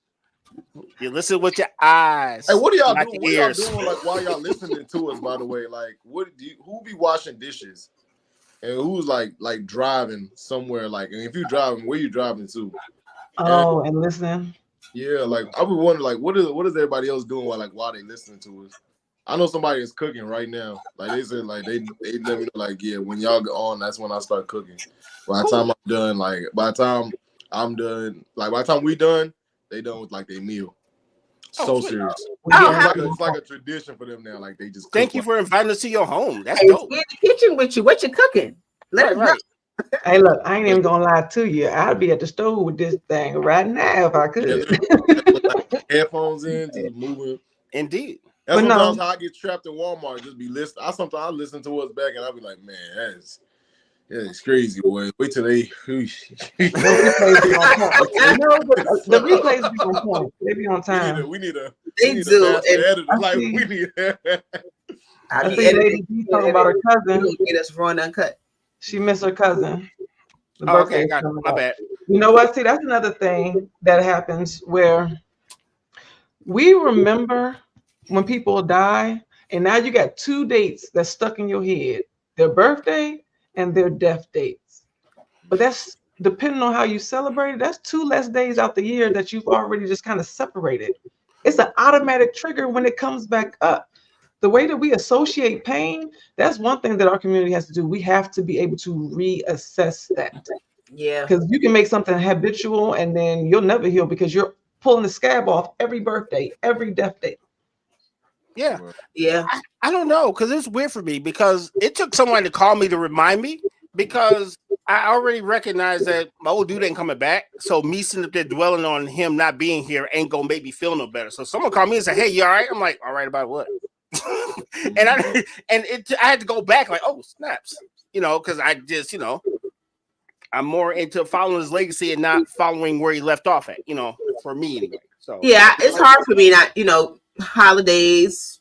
You listen with your eyes. Hey, what are y'all not doing? your What ears. y'all doing? Like while y'all listening to us, by the way, like who be washing dishes? And who's like driving somewhere? Like, and if you driving, where you driving to? Oh, and listen. Yeah, like I would wonder, like, what is everybody else doing while they listening to us? I know somebody is cooking right now. Like they said, like they let me know, like, yeah, when y'all go on, that's when I start cooking. By the time I'm done, by the time we done, they done with like their meal. So serious. It's like a tradition for them now. Like they just thank you for inviting us to your home. That's dope. We're in the kitchen with you. What you cooking? Let us know. Hey, look, I ain't even gonna lie to you. I'd be at the stove with this thing right now if I could. Headphones in, just moving. Indeed. That's sometimes how I get trapped in Walmart. Just be listening. I listen to us back and I'll be like, man, it's crazy, boy. Wait till they. The replays be on point. They be on time. We need a editor. Like we need. I see Lady D talking about her cousin. Get us raw and uncut. She missed her cousin. Okay, got it. My bad. You know what? See, that's another thing that happens where we remember when people die, and now you got two dates that's stuck in your head: their birthday and their death dates. But that's depending on how you celebrate it. That's 2 less days out the year that you've already just kind of separated. It's an automatic trigger when it comes back up. The way that we associate pain, that's one thing that our community has to do. We have to be able to reassess that. Yeah. Because you can make something habitual and then you'll never heal because you're pulling the scab off every birthday, every death day. Yeah. Yeah. I don't know, because it's weird for me because it took someone to call me to remind me, because I already recognize that my old dude ain't coming back. So me sitting up there dwelling on him not being here ain't gonna make me feel no better. So someone called me and said, "Hey, you all right?" I'm like, "All right about what?" I had to go back like, oh snaps, because I just I'm more into following his legacy and not following where he left off at, for me anyway. So yeah, it's hard for me not, holidays,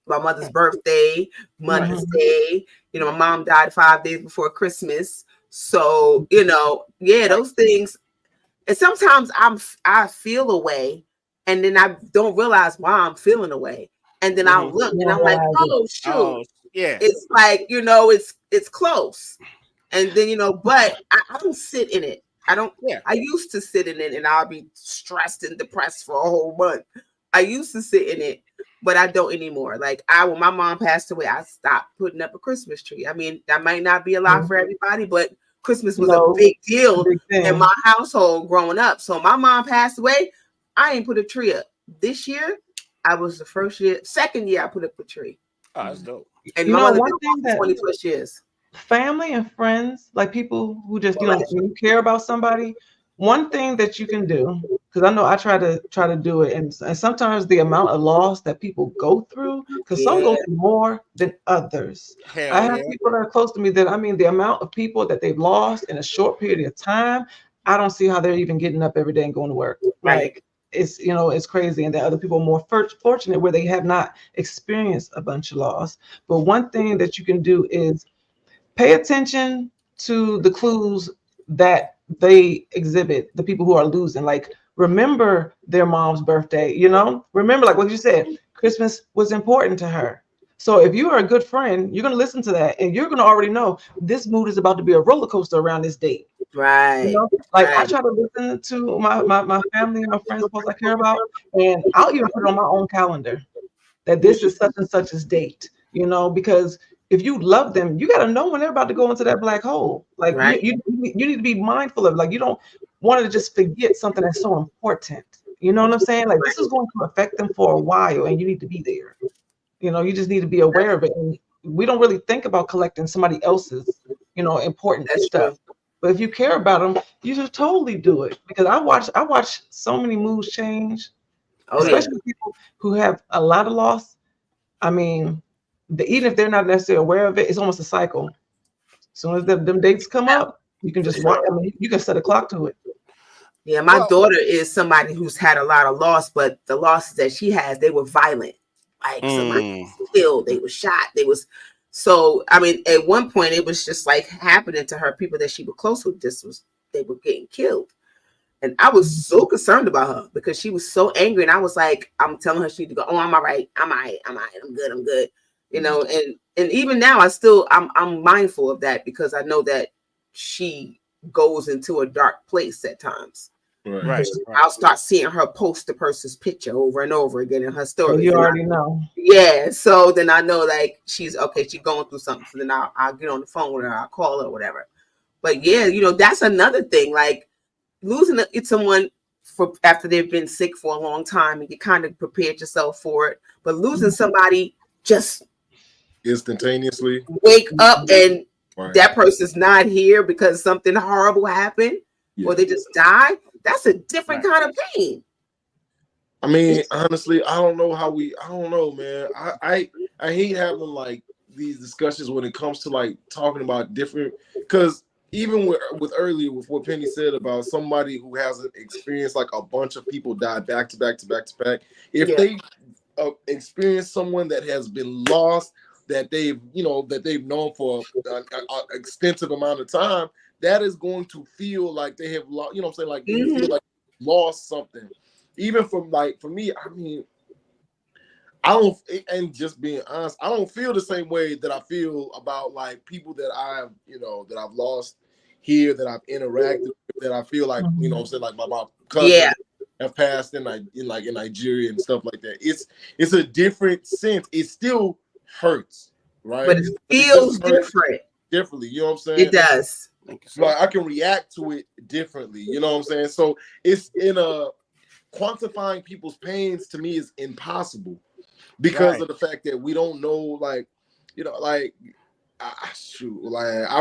my mother's birthday, Mother's Day, my mom died 5 days before Christmas. So, those things. And sometimes I feel away and then I don't realize why I'm feeling away. And then I'll look and I'm like, oh shoot. Oh, yeah. It's like, it's close. And then, but I don't sit in it. I used to sit in it and I'll be stressed and depressed for a whole month. I used to sit in it, but I don't anymore. Like when my mom passed away, I stopped putting up a Christmas tree. I mean, that might not be a lot for everybody, but Christmas was a big deal in my household growing up. So my mom passed away. I ain't put a tree up. This year, I was the second year I put up a tree. Oh, that's dope. And my mother been gone for 20 plus years. Family and friends, like people who just, when you care about somebody, one thing that you can do, because I know I try to do it, and sometimes the amount of loss that people go through, because some go through more than others. I have people that are close to me that, I mean, the amount of people that they've lost in a short period of time, I don't see how they're even getting up every day and going to work. Right. Like, it's crazy, and that other people are more fortunate where they have not experienced a bunch of loss. But one thing that you can do is pay attention to the clues that they exhibit, the people who are losing. Like, remember their mom's birthday, remember, like what you said, Christmas was important to her. So if you are a good friend, you're going to listen to that, and you're going to already know this mood is about to be a roller coaster around this date. Right. I try to listen to my family and my friends, folks I care about, and I'll even put it on my own calendar that this is such and such's date, because if you love them, you got to know when they're about to go into that black hole. Like, you need to be mindful of, like, you don't want to just forget something that's so important. You know what I'm saying? Like, this is going to affect them for a while, and you need to be there. You just need to be aware of it. And we don't really think about collecting somebody else's, important stuff. True. But if you care about them, you should totally do it. Because I watch so many moods change, especially people who have a lot of loss. I mean, even if they're not necessarily aware of it, it's almost a cycle. As soon as them dates come up, you can just watch. I mean, you can set a clock to it. Yeah, my daughter is somebody who's had a lot of loss, but the losses that she has, they were violent. Like somebody was killed, they were shot, so I mean, at one point it was just like happening to her. People that she was close with, they were getting killed. And I was so concerned about her because she was so angry. And I was like, I'm telling her she need to go, oh, I'm all right. I'm good. And even now I'm mindful of that because I know that she goes into a dark place at times. Right. I'll start seeing her post the person's picture over and over again in her stories. So you already know. Yeah. So then I know like she's okay. She's going through something. So then I'll get on the phone with her. I'll call her or whatever. But yeah, that's another thing. Like losing someone after they've been sick for a long time and you kind of prepared yourself for it. But losing somebody just instantaneously, wake up and that person's not here because something horrible happened or they just died. That's a different kind of pain. I mean, honestly, I don't know, man. I hate having like these discussions when it comes to like talking about different, because even with earlier with what Penny said about somebody who hasn't experienced like a bunch of people die back to back, if they experience someone that has been lost, that they've known for an extensive amount of time, that is going to feel like they have lost, like they feel like lost something. Even for me, I mean, I don't, and just being honest, I don't feel the same way that I feel about like people that that I've lost here, that I've interacted with, that I feel like, like my cousin have passed in Nigeria and stuff like that. It's a different sense. It still hurts, right? But it feels differently. You know what I'm saying? It does. Like I can react to it differently. You know what I'm saying? So it's quantifying people's pains to me is impossible because of the fact that we don't know, I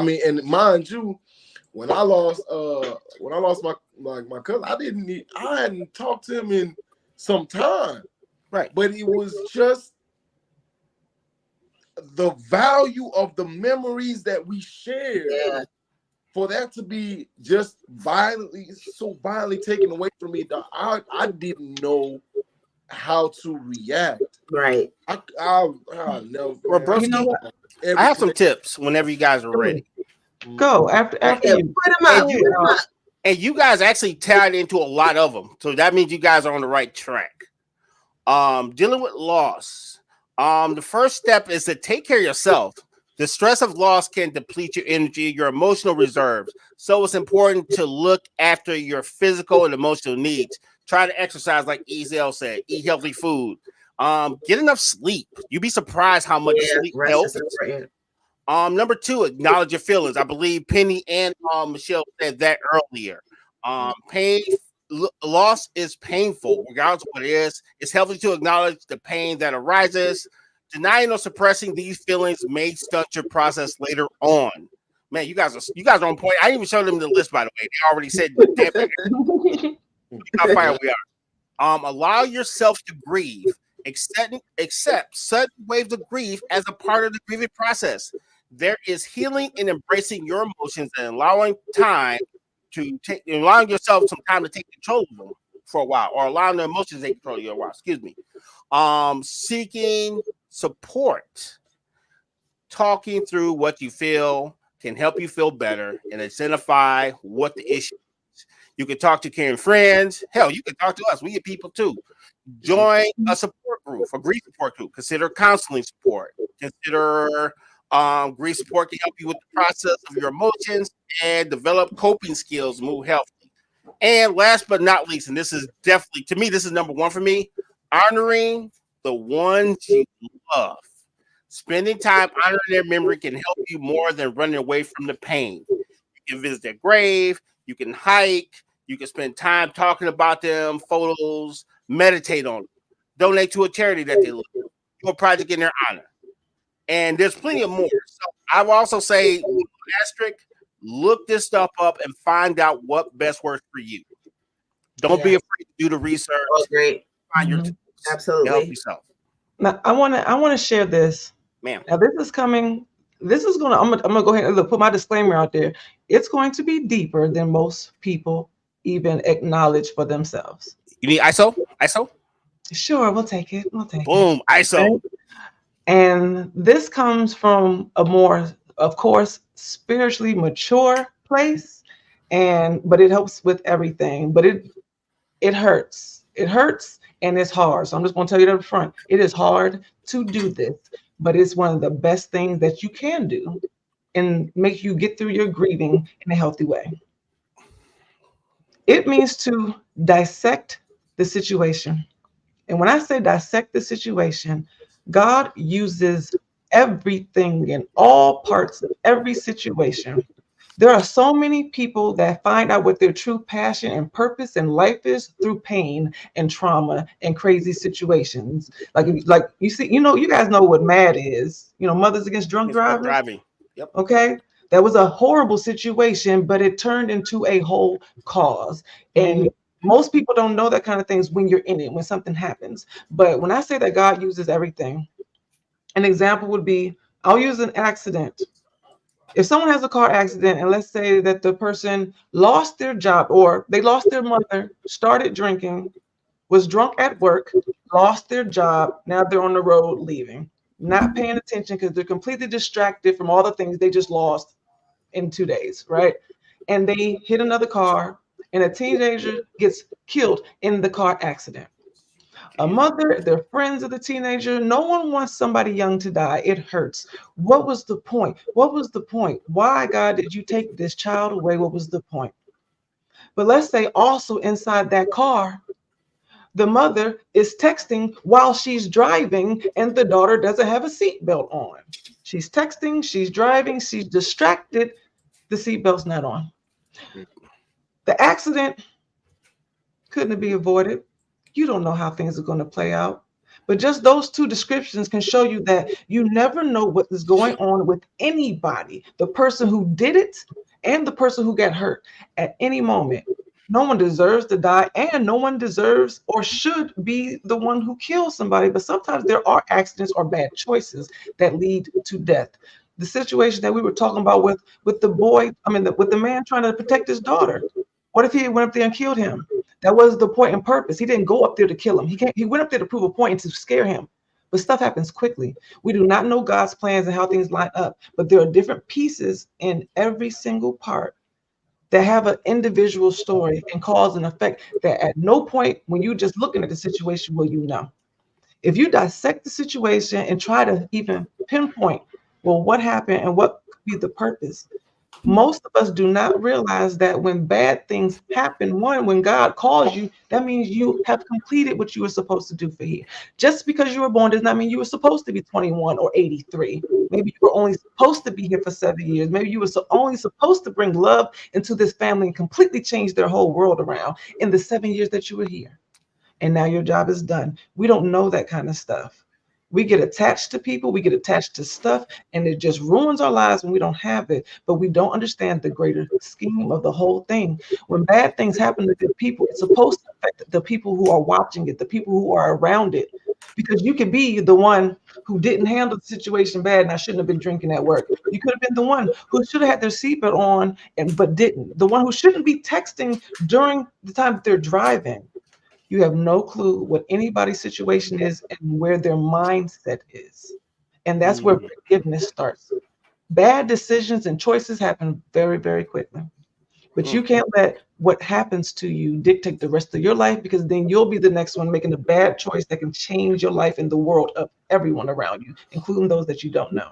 mean, and mind you, when I lost my cousin, I hadn't talked to him in some time, right? But it was just the value of the memories that we shared. Yeah. For that to be just violently taken away from me, I didn't know how to react. Right. I know. Well, broski, I have some tips whenever you guys are ready. Go after you. Put them up. And you guys actually tied into a lot of them, so that means you guys are on the right track. Dealing with loss. The first step is to take care of yourself. The stress of loss can deplete your energy, your emotional reserves. So it's important to look after your physical and emotional needs. Try to exercise, like Ezel said. Eat healthy food. Get enough sleep. You'd be surprised how much sleep rest helps. is important. Number two, acknowledge your feelings. I believe Penny and Michelle said that earlier. Pain, loss is painful, regardless of what it is. It's healthy to acknowledge the pain that arises. Denying or suppressing these feelings may stunt your process later on. Man, you guys are on point. I didn't even show them the list, by the way. They already said how far we are. Allow yourself to grieve. Accept sudden waves of grief as a part of the grieving process. There is healing in embracing your emotions and allowing yourself some time to take control of them for a while, or allowing the emotions to take control of you a while. Excuse me. Seeking support. Talking through what you feel can help you feel better and identify what the issue is. You can talk to caring friends. Hell, you can talk to us. We get people too. Join a support group, a grief support group. Consider counseling support. Consider grief support can help you with the process of your emotions and develop coping skills, move healthy. And last but not least, and this is definitely, to me, this is number one for me, honoring the ones you love. Spending time honoring their memory can help you more than running away from the pain. You can visit their grave, you can hike, you can spend time talking about them, photos, meditate on them, donate to a charity that they love, do a project in their honor. And there's plenty of more. So I will also say, asterisk, look this stuff up and find out what best works for you. Don't be afraid to do the research. Oh, great. Find your tools. Absolutely. Help yourself. Now I want to share this. Ma'am. Now this is coming. This is gonna. I'm gonna go ahead and put my disclaimer out there. It's going to be deeper than most people even acknowledge for themselves. You need ISO? ISO? Sure, we'll take it. We'll take it. Boom, ISO. Right? And this comes from a more, of course, spiritually mature place, but it helps with everything. But it hurts. It hurts and it's hard. So I'm just going to tell you that up front. It is hard to do this, but it's one of the best things that you can do and make you get through your grieving in a healthy way. It means to dissect the situation. And when I say dissect the situation, God uses everything in all parts of every situation. There are so many people that find out what their true passion and purpose in life is through pain and trauma and crazy situations. Like you see, you guys know what MAD is. Mothers Against Drunk Drivers. Driving. Yep. Okay. That was a horrible situation, but it turned into a whole cause. And most people don't know that kind of things when you're in it, when something happens. But when I say that God uses everything, an example would be, I'll use an accident. If someone has a car accident, and let's say that the person lost their job or they lost their mother, started drinking, was drunk at work, lost their job, now they're on the road leaving, not paying attention because they're completely distracted from all the things they just lost in 2 days, right? And they hit another car, and a teenager gets killed in the car accident. A mother, they're friends of the teenager. No one wants somebody young to die. It hurts. What was the point? What was the point? Why, God, did you take this child away? What was the point? But let's say also inside that car, the mother is texting while she's driving and the daughter doesn't have a seatbelt on. She's texting, she's driving, she's distracted. The seatbelt's not on. The accident couldn't be avoided. You don't know how things are going to play out. But just those two descriptions can show you that you never know what is going on with anybody, the person who did it and the person who got hurt at any moment. No one deserves to die, and no one deserves or should be the one who kills somebody. But sometimes there are accidents or bad choices that lead to death. The situation that we were talking about with the boy, with the man trying to protect his daughter. What if he went up there and killed him? That was the point and purpose. He didn't go up there to kill him. He went up there to prove a point and to scare him. But stuff happens quickly. We do not know God's plans and how things line up, but there are different pieces in every single part that have an individual story and cause and effect that at no point when you're just looking at the situation will you know. If you dissect the situation and try to even pinpoint Well, what happened and what could be the purpose? Most of us do not realize that when bad things happen, when God calls you, that means you have completed what you were supposed to do for here. Just because you were born does not mean you were supposed to be 21 or 83. Maybe you were only supposed to be here for 7 years. Maybe you were only supposed to bring love into this family and completely change their whole world around in the 7 years that you were here. And now your job is done. We don't know that kind of stuff. We get attached to people, we get attached to stuff, and it just ruins our lives when we don't have it. But we don't understand the greater scheme of the whole thing. When bad things happen to good people, it's supposed to affect the people who are watching it, the people who are around it. Because you could be the one who didn't handle the situation bad, and I shouldn't have been drinking at work. You could have been the one who should have had their seatbelt on, but didn't. The one who shouldn't be texting during the time that they're driving. You have no clue what anybody's situation is and where their mindset is. And that's where forgiveness starts. Bad decisions and choices happen very, very quickly. But you can't let what happens to you dictate the rest of your life, because then you'll be the next one making a bad choice that can change your life and the world of everyone around you, including those that you don't know.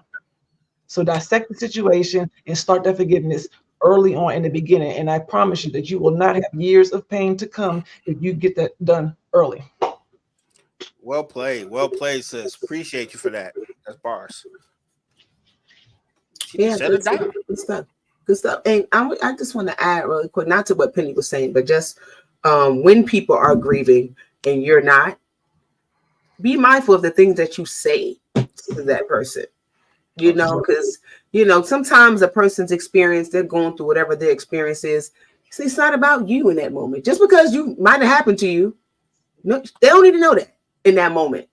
So dissect the situation and start that forgiveness early on in the beginning. And I promise you that you will not have years of pain to come if you get that done early. Well played, sis. Appreciate you for that. That's bars. Yeah, good stuff. Good stuff. And I just want to add really quick, not to what Penny was saying, but just when people are grieving and you're not, be mindful of the things that you say to that person. You know, because, you know, sometimes a person's experience, they're going through whatever their experience is. So it's not about you in that moment. Just because you might have happened to you, no, they don't need to know that in that moment.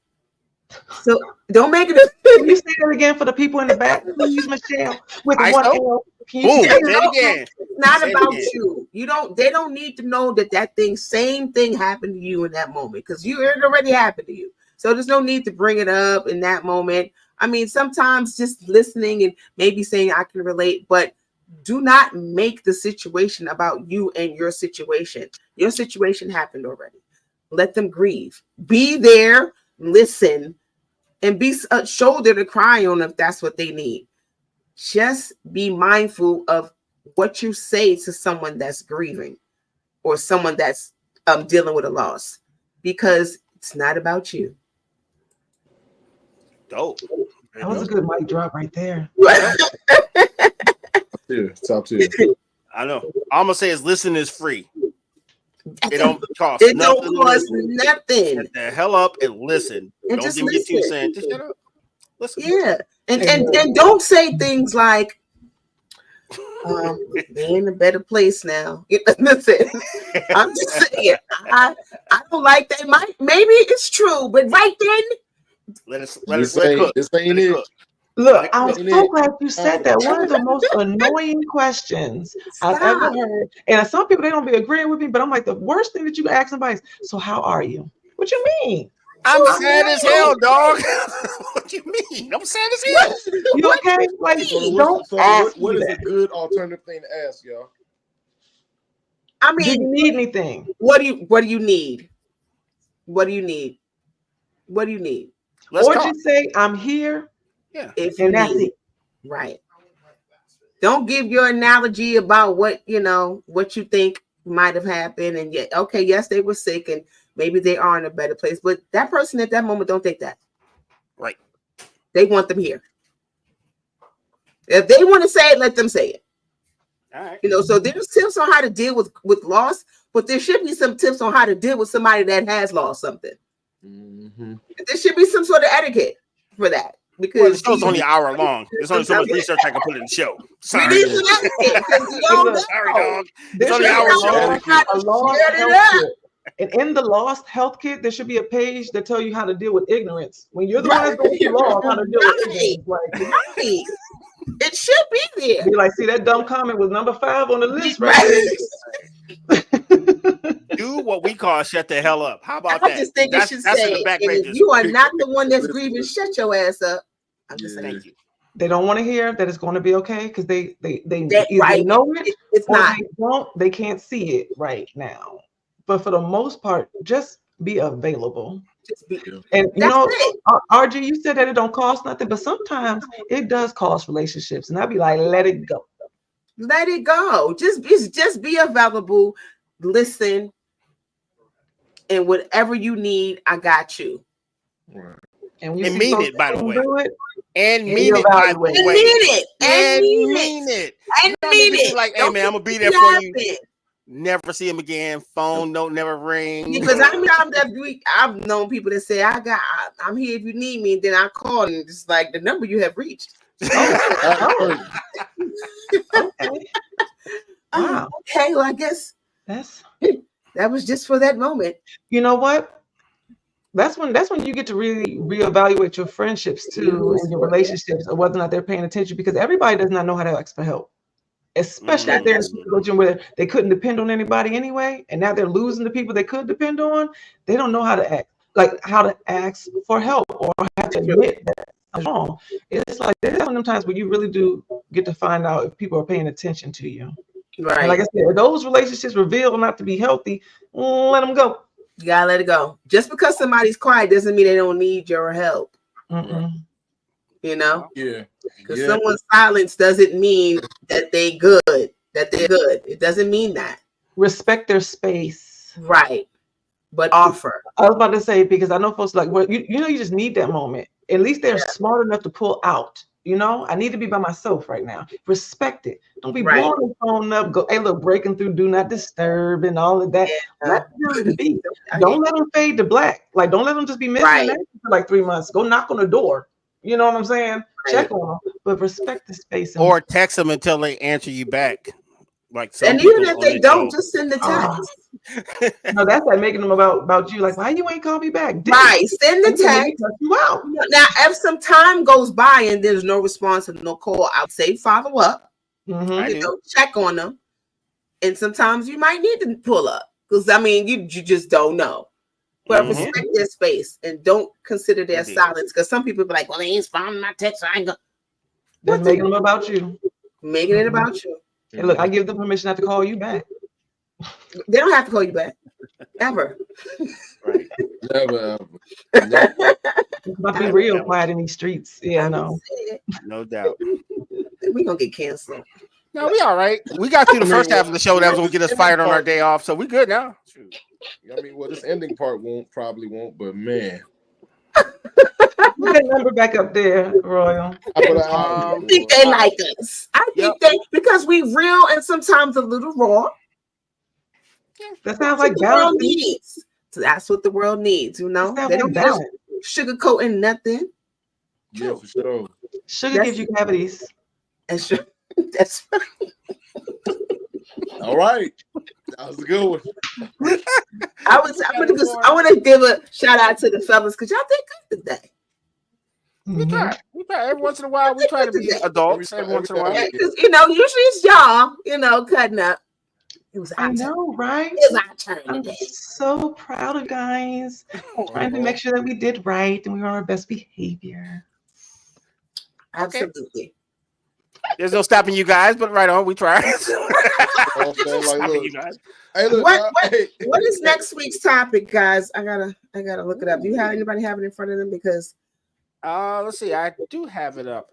So don't make it. Can you say that again for the people in the back, please, Michelle? With I one know. L. Can Boom. you Say it again. It's not Say it about again. you. They don't need to know that same thing happened to you in that moment, because it already happened to you. So there's no need to bring it up in that moment. I mean, sometimes just listening and maybe saying I can relate, but do not make the situation about you and your situation. Your situation happened already. Let them grieve. Be there, listen, and be a shoulder to cry on if that's what they need. Just be mindful of what you say to someone that's grieving or someone that's dealing with a loss, because it's not about you. Dope. That was a good mic drop right there. Top tier. I know. All I'm gonna say is listen is free. It don't cost It nothing. don't cost nothing. Shut the hell up and listen. And Don't just give me listen. 2 cents. Just shut up. Listen. Yeah. And don't say things like, they're in a better place now. Listen, I'm just saying, I don't like that. Maybe it's true, but right then, Let it cook. This ain't it. Look, I'm so glad you said that. One of the most annoying questions I've ever heard. And some people, they don't be agreeing with me, but I'm like, the worst thing that you can ask somebody is, so how are you? What you mean? I'm sad as hell, dog. What you mean? I'm sad as hell. You okay? Like, don't ask what me is that. a good alternative thing to ask, y'all? I Do you mean, need anything? what do you need? What do you need? What do you need? Let's Or talk. just say, I'm here. Yeah. If you And that's need it. Right. Don't give your analogy about what you think might have happened, and yet, okay, yes, they were sick and maybe they are in a better place, but that person at that moment don't think that. Right. They want them here. If they want to say it, let them say it. All right. So there's tips on how to deal with loss, but there should be some tips on how to deal with somebody that has lost something. Mm-hmm. There should be some sort of etiquette for that. Well, Because the show's only an hour long. There's only so much research I can put in the show. Sorry. we need some etiquette, 'cause you don't know. Sorry, dog. It's There only should an be hour show. a lost Shut it health up. kit. And in the lost health kit, there should be a page that tell you how to deal with ignorance. When you're the one that's going to lost, how to deal with ignorance. Like, Right. It should be there. be like, see, that dumb comment was number 5 on the list right Right. there. Do what we call shut the hell up. How about I that? just think it should That's in say, the back and if pages. you are not the one that's grieving, shut your ass up. I'm just saying. Thank you. They don't want to hear that it's going to be okay because they That, either right. know it It's or not. they can't see it right now. But for the most part, just be available. Just be. And you That's know, it. RG, you said that it don't cost nothing, but sometimes it does cost relationships, and I'd be like, let it go. Let it go. Just be available. Listen, and whatever you need, I got you. Right. And when you And see mean folks it, by the that way. do it, And And mean it, by the evaluate. way. And mean it. And mean mean it. it. And You know, mean niggas be it. like, hey Don't man, I'm gonna be there just for you. yapping. Never see him again. Phone don't never ring. Because I've known people that say I'm here if you need me, and then I call and it's like the number you have reached. Oh, Okay. wow. Okay, well I guess That's, that was just for that moment. you know what? That's when you get to really reevaluate your friendships too and your relationships, or whether or not they're paying attention, because everybody does not know how to ask for help. Especially if they're in a situation where they couldn't depend on anybody anyway, and now they're losing the people they could depend on. They don't know how to act, like how to ask for help or have to admit that it's wrong. It's like there's one of them times where you really do get to find out if people are paying attention to you. And like Right. I said, if those relationships reveal not to be healthy, let them go. You gotta let it go. Just because somebody's quiet doesn't mean they don't need your help. Mm-mm. You know? Yeah. Because Yeah. someone's silence doesn't mean that they're good. It doesn't mean that. Respect their space. Right. But offer. I was about to say, because I know folks like, well, you know, you just need that moment. At least they're smart enough to pull out. You know, I need to be by myself right now. Respect it. Don't be Right. blowing the phone up. Go, hey, look, breaking through, do not disturb, and all of that. Let them be. Don't let them fade to black. Like, don't let them just be missing in action for like 3 months. Go knock on the door. You know what I'm saying? Check on them, but respect the space. Or text them until they answer you back. Like, and even if they don't, just send the text. No, that's like making them about you. Like, why you ain't call me back? Right. Send the text. You out. Now, if some time goes by and there's no response and no call, I would say follow up. Check on them. And sometimes you might need to pull up because I mean you just don't know. But respect their space and don't consider their silence, because some people be like, well, they ain't responding my text, so I ain't gonna. That's making them about you. Making it about you. Hey, look, I give them permission not to call you back. They don't have to call you back. Ever. Right. Never. It's about to be real quiet in these streets. Yeah, I know. No doubt. We're gonna get canceled. No, we all right. We got through the first half of the show that was gonna get us fired on our day off, so we good now. I mean, well, this ending part probably won't, but man. Put that number back up there, Royal. I think they like us. I think they, because we real and sometimes a little raw. That sounds like the world balance. needs. So that's what the world needs, you know. They don't get us sugarcoating nothing. Yeah, for sure. Sugar gives you cavities. That's right. That's right. All right. That was a good one. I want to give a shout out to the fellas because y'all did good today. We try. Every once in a while, we try to be adults. Every once in a while, because you know, usually it's y'all, you know, cutting up. It was I know, right? It was our turn I'm today. so proud of guys. Trying to make sure that we did right and we were on our best behavior. Absolutely. There's no stopping you guys, but right on, we try. Like, look, hey, look, what is next week's topic, guys? I gotta look it up. Do you have anybody have it in front of them? Because let's see, I do have it up.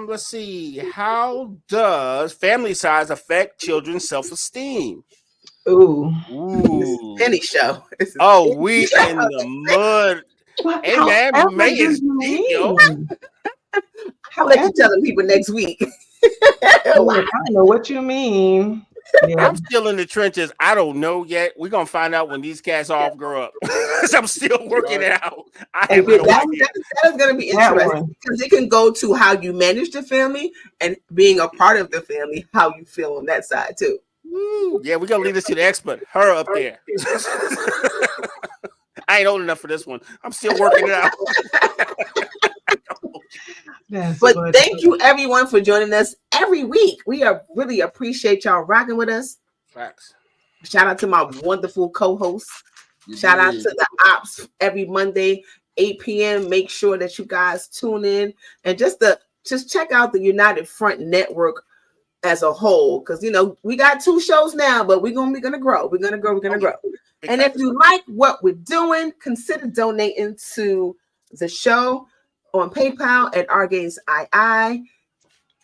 Let's see. How does family size affect children's self-esteem? Ooh. Penny show. Oh, we in the mud. Hey man, May is deep, yo. I'll let you tell them people next week. I don't know what you mean. Yeah. I'm still in the trenches. I don't know yet. We're gonna find out when these cats all grow up. I'm still working it out. I have no idea. That is gonna be interesting because it can go to how you manage the family and being a part of the family, how you feel on that side too. Yeah, we're gonna lead us to the expert. Her up there. I ain't old enough for this one. I'm still working it out. But thank you everyone for joining us every week. We really appreciate y'all rocking with us. Facts. Shout out to my wonderful co-hosts. Shout out to the ops every Monday, 8 p.m. Make sure that you guys tune in and just check out the United Front Network as a whole. Because you know, we got 2 shows now, but we're gonna grow. We're gonna grow. And if you like what we're doing, consider donating to the show on PayPal at RGainsII.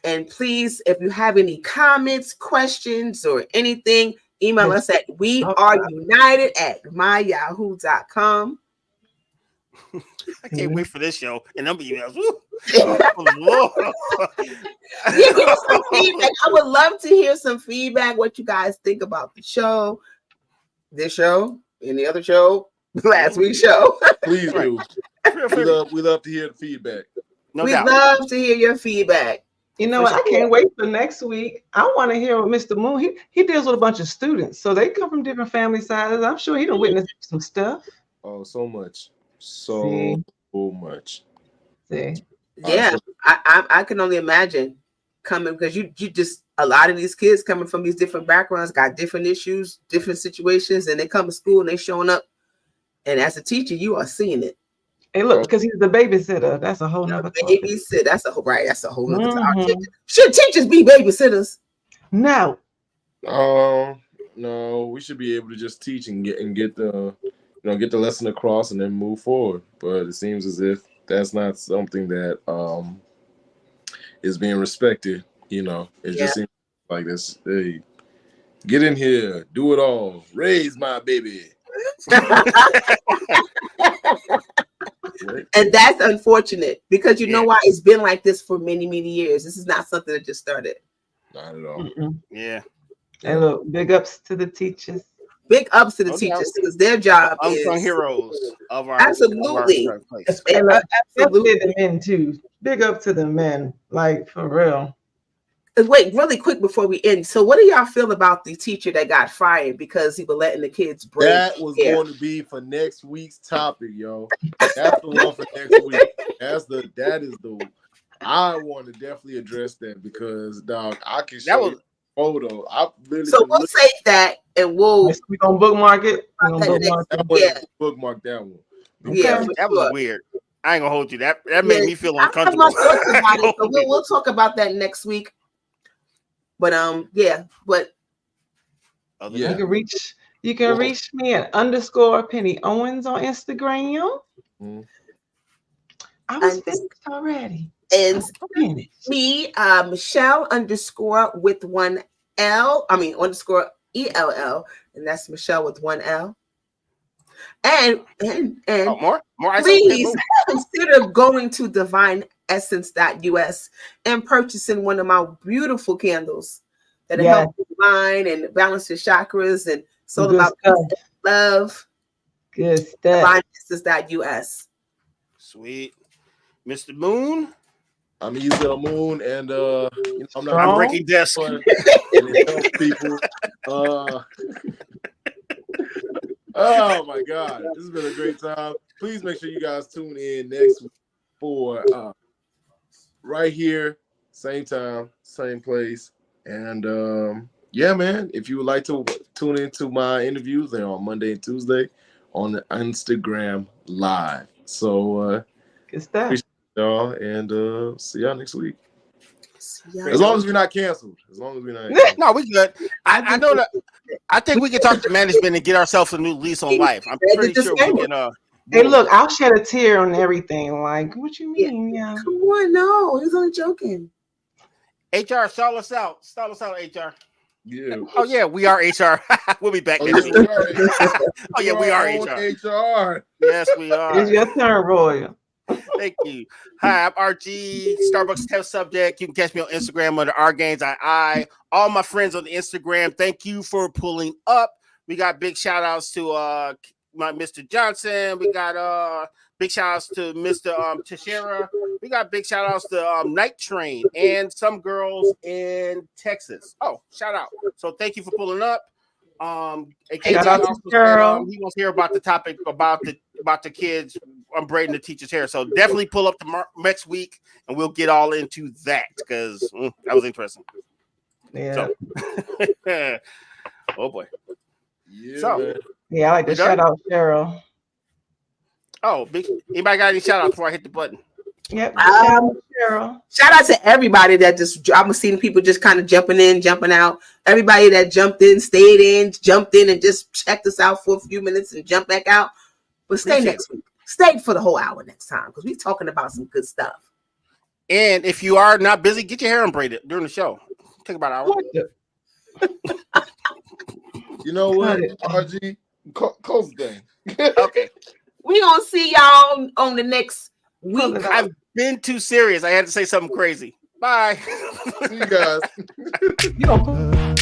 And please, if you have any comments, questions, or anything, email us at weareunited@myyahoo.com. I can't wait for this show and them emails. Yeah, give us some feedback. I would love to hear some feedback. What you guys think about the show, this show, any other show, last week's show. Please do. We love to hear the feedback. We love to hear your feedback. You know what? I can't wait for next week. I want to hear what Mr. Moon. He deals with a bunch of students, so they come from different family sizes. I'm sure he done witnessed some stuff. Oh, so much. So much. See. Yeah, I can only imagine coming, because you just, a lot of these kids coming from these different backgrounds got different issues, different situations, and they come to school and they showing up, and as a teacher you are seeing it. Hey, look, because he's the babysitter. That's a whole nother babysitter. That's a whole nother topic. Should teachers be babysitters? No. No, we should be able to just teach and get the lesson across and then move forward. But it seems as if that's not something that is being respected. It just seems like this. Hey, get in here, do it all, raise my baby. And that's unfortunate, because you know why? It's been like this for many, many years. This is not something that just started. Not at all. Yeah. And look, big ups to the teachers. Big ups to the teachers, because their job is unsung heroes of our absolutely. Absolutely the men too. Big up to the men, like for real. Wait, really quick before we end. So, what do y'all feel about the teacher that got fired because he was letting the kids break? That was going to be for next week's topic, yo. That's the one for next week. That is the. I want to definitely address that, because dog, I can show you a photo. So we'll save that and we'll. We gonna bookmark it. Bookmark that one. Okay. Yeah, that was weird. I ain't gonna hold you. That made me feel uncomfortable. I have my thoughts about it, so we'll talk about that next week. But you can reach me at _Penny Owens on Instagram. I was finished already. And me, Michelle _ELL, and that's Michelle with one L. And more please consider going to divineessence.us and purchasing one of my beautiful candles that help you mind and balance your chakras, and it's all about love. Good stuff. Divineessence.us. Sweet. Mr. Moon. I'm Ezel Moon, and I'm breaking desk. People. Oh my God, this has been a great time. Please make sure you guys tune in next week for right here, same time, same place. And man, if you would like to tune into my interviews, they're on Monday and Tuesday on the Instagram Live. So good stuff. Y'all, and see y'all next week. As long as we're not canceled. No, we good. I know that. I think we can talk to management and get ourselves a new lease on life. I'm pretty sure we can. Hey, look, I'll shed a tear on everything. Like, what you mean? Yeah. Come on, no, he's only joking. HR, stall us out. HR. Yeah. Oh yeah, we are HR. We'll be back next week. Oh yeah, we are HR. Yes, we are. It's your turn, Royal. Thank you. Hi, I'm RG, Starbucks Test Subject. You can catch me on Instagram under RGainsII. All my friends on the Instagram, thank you for pulling up. We got big shout outs to my Mr. Johnson. We got big shout outs to Mr. Teixeira. We got big shout outs to Night Train and some girls in Texas. Oh, shout out. So thank you for pulling up. Shout out to girl. He wants to hear about the topic about the kids braiding the teacher's hair. So definitely pull up next week, and we'll get all into that, because that was interesting. Yeah. So, oh boy. Yeah. So I like to shout out Cheryl. Oh, anybody got any shout outs before I hit the button? Yep. Cheryl. Shout out to everybody that just, I'm seeing people just kind of jumping in, jumping out. Everybody that jumped in, stayed in, jumped in and just checked us out for a few minutes and jump back out. But stay next week. Stay for the whole hour next time because we're talking about some good stuff. And if you are not busy, get your hair unbraided during the show. Take about an hour. You know what, RG? Close the thing. Okay. We gonna see y'all on the next week. I've been too serious. I had to say something crazy. Bye. See you guys. You don't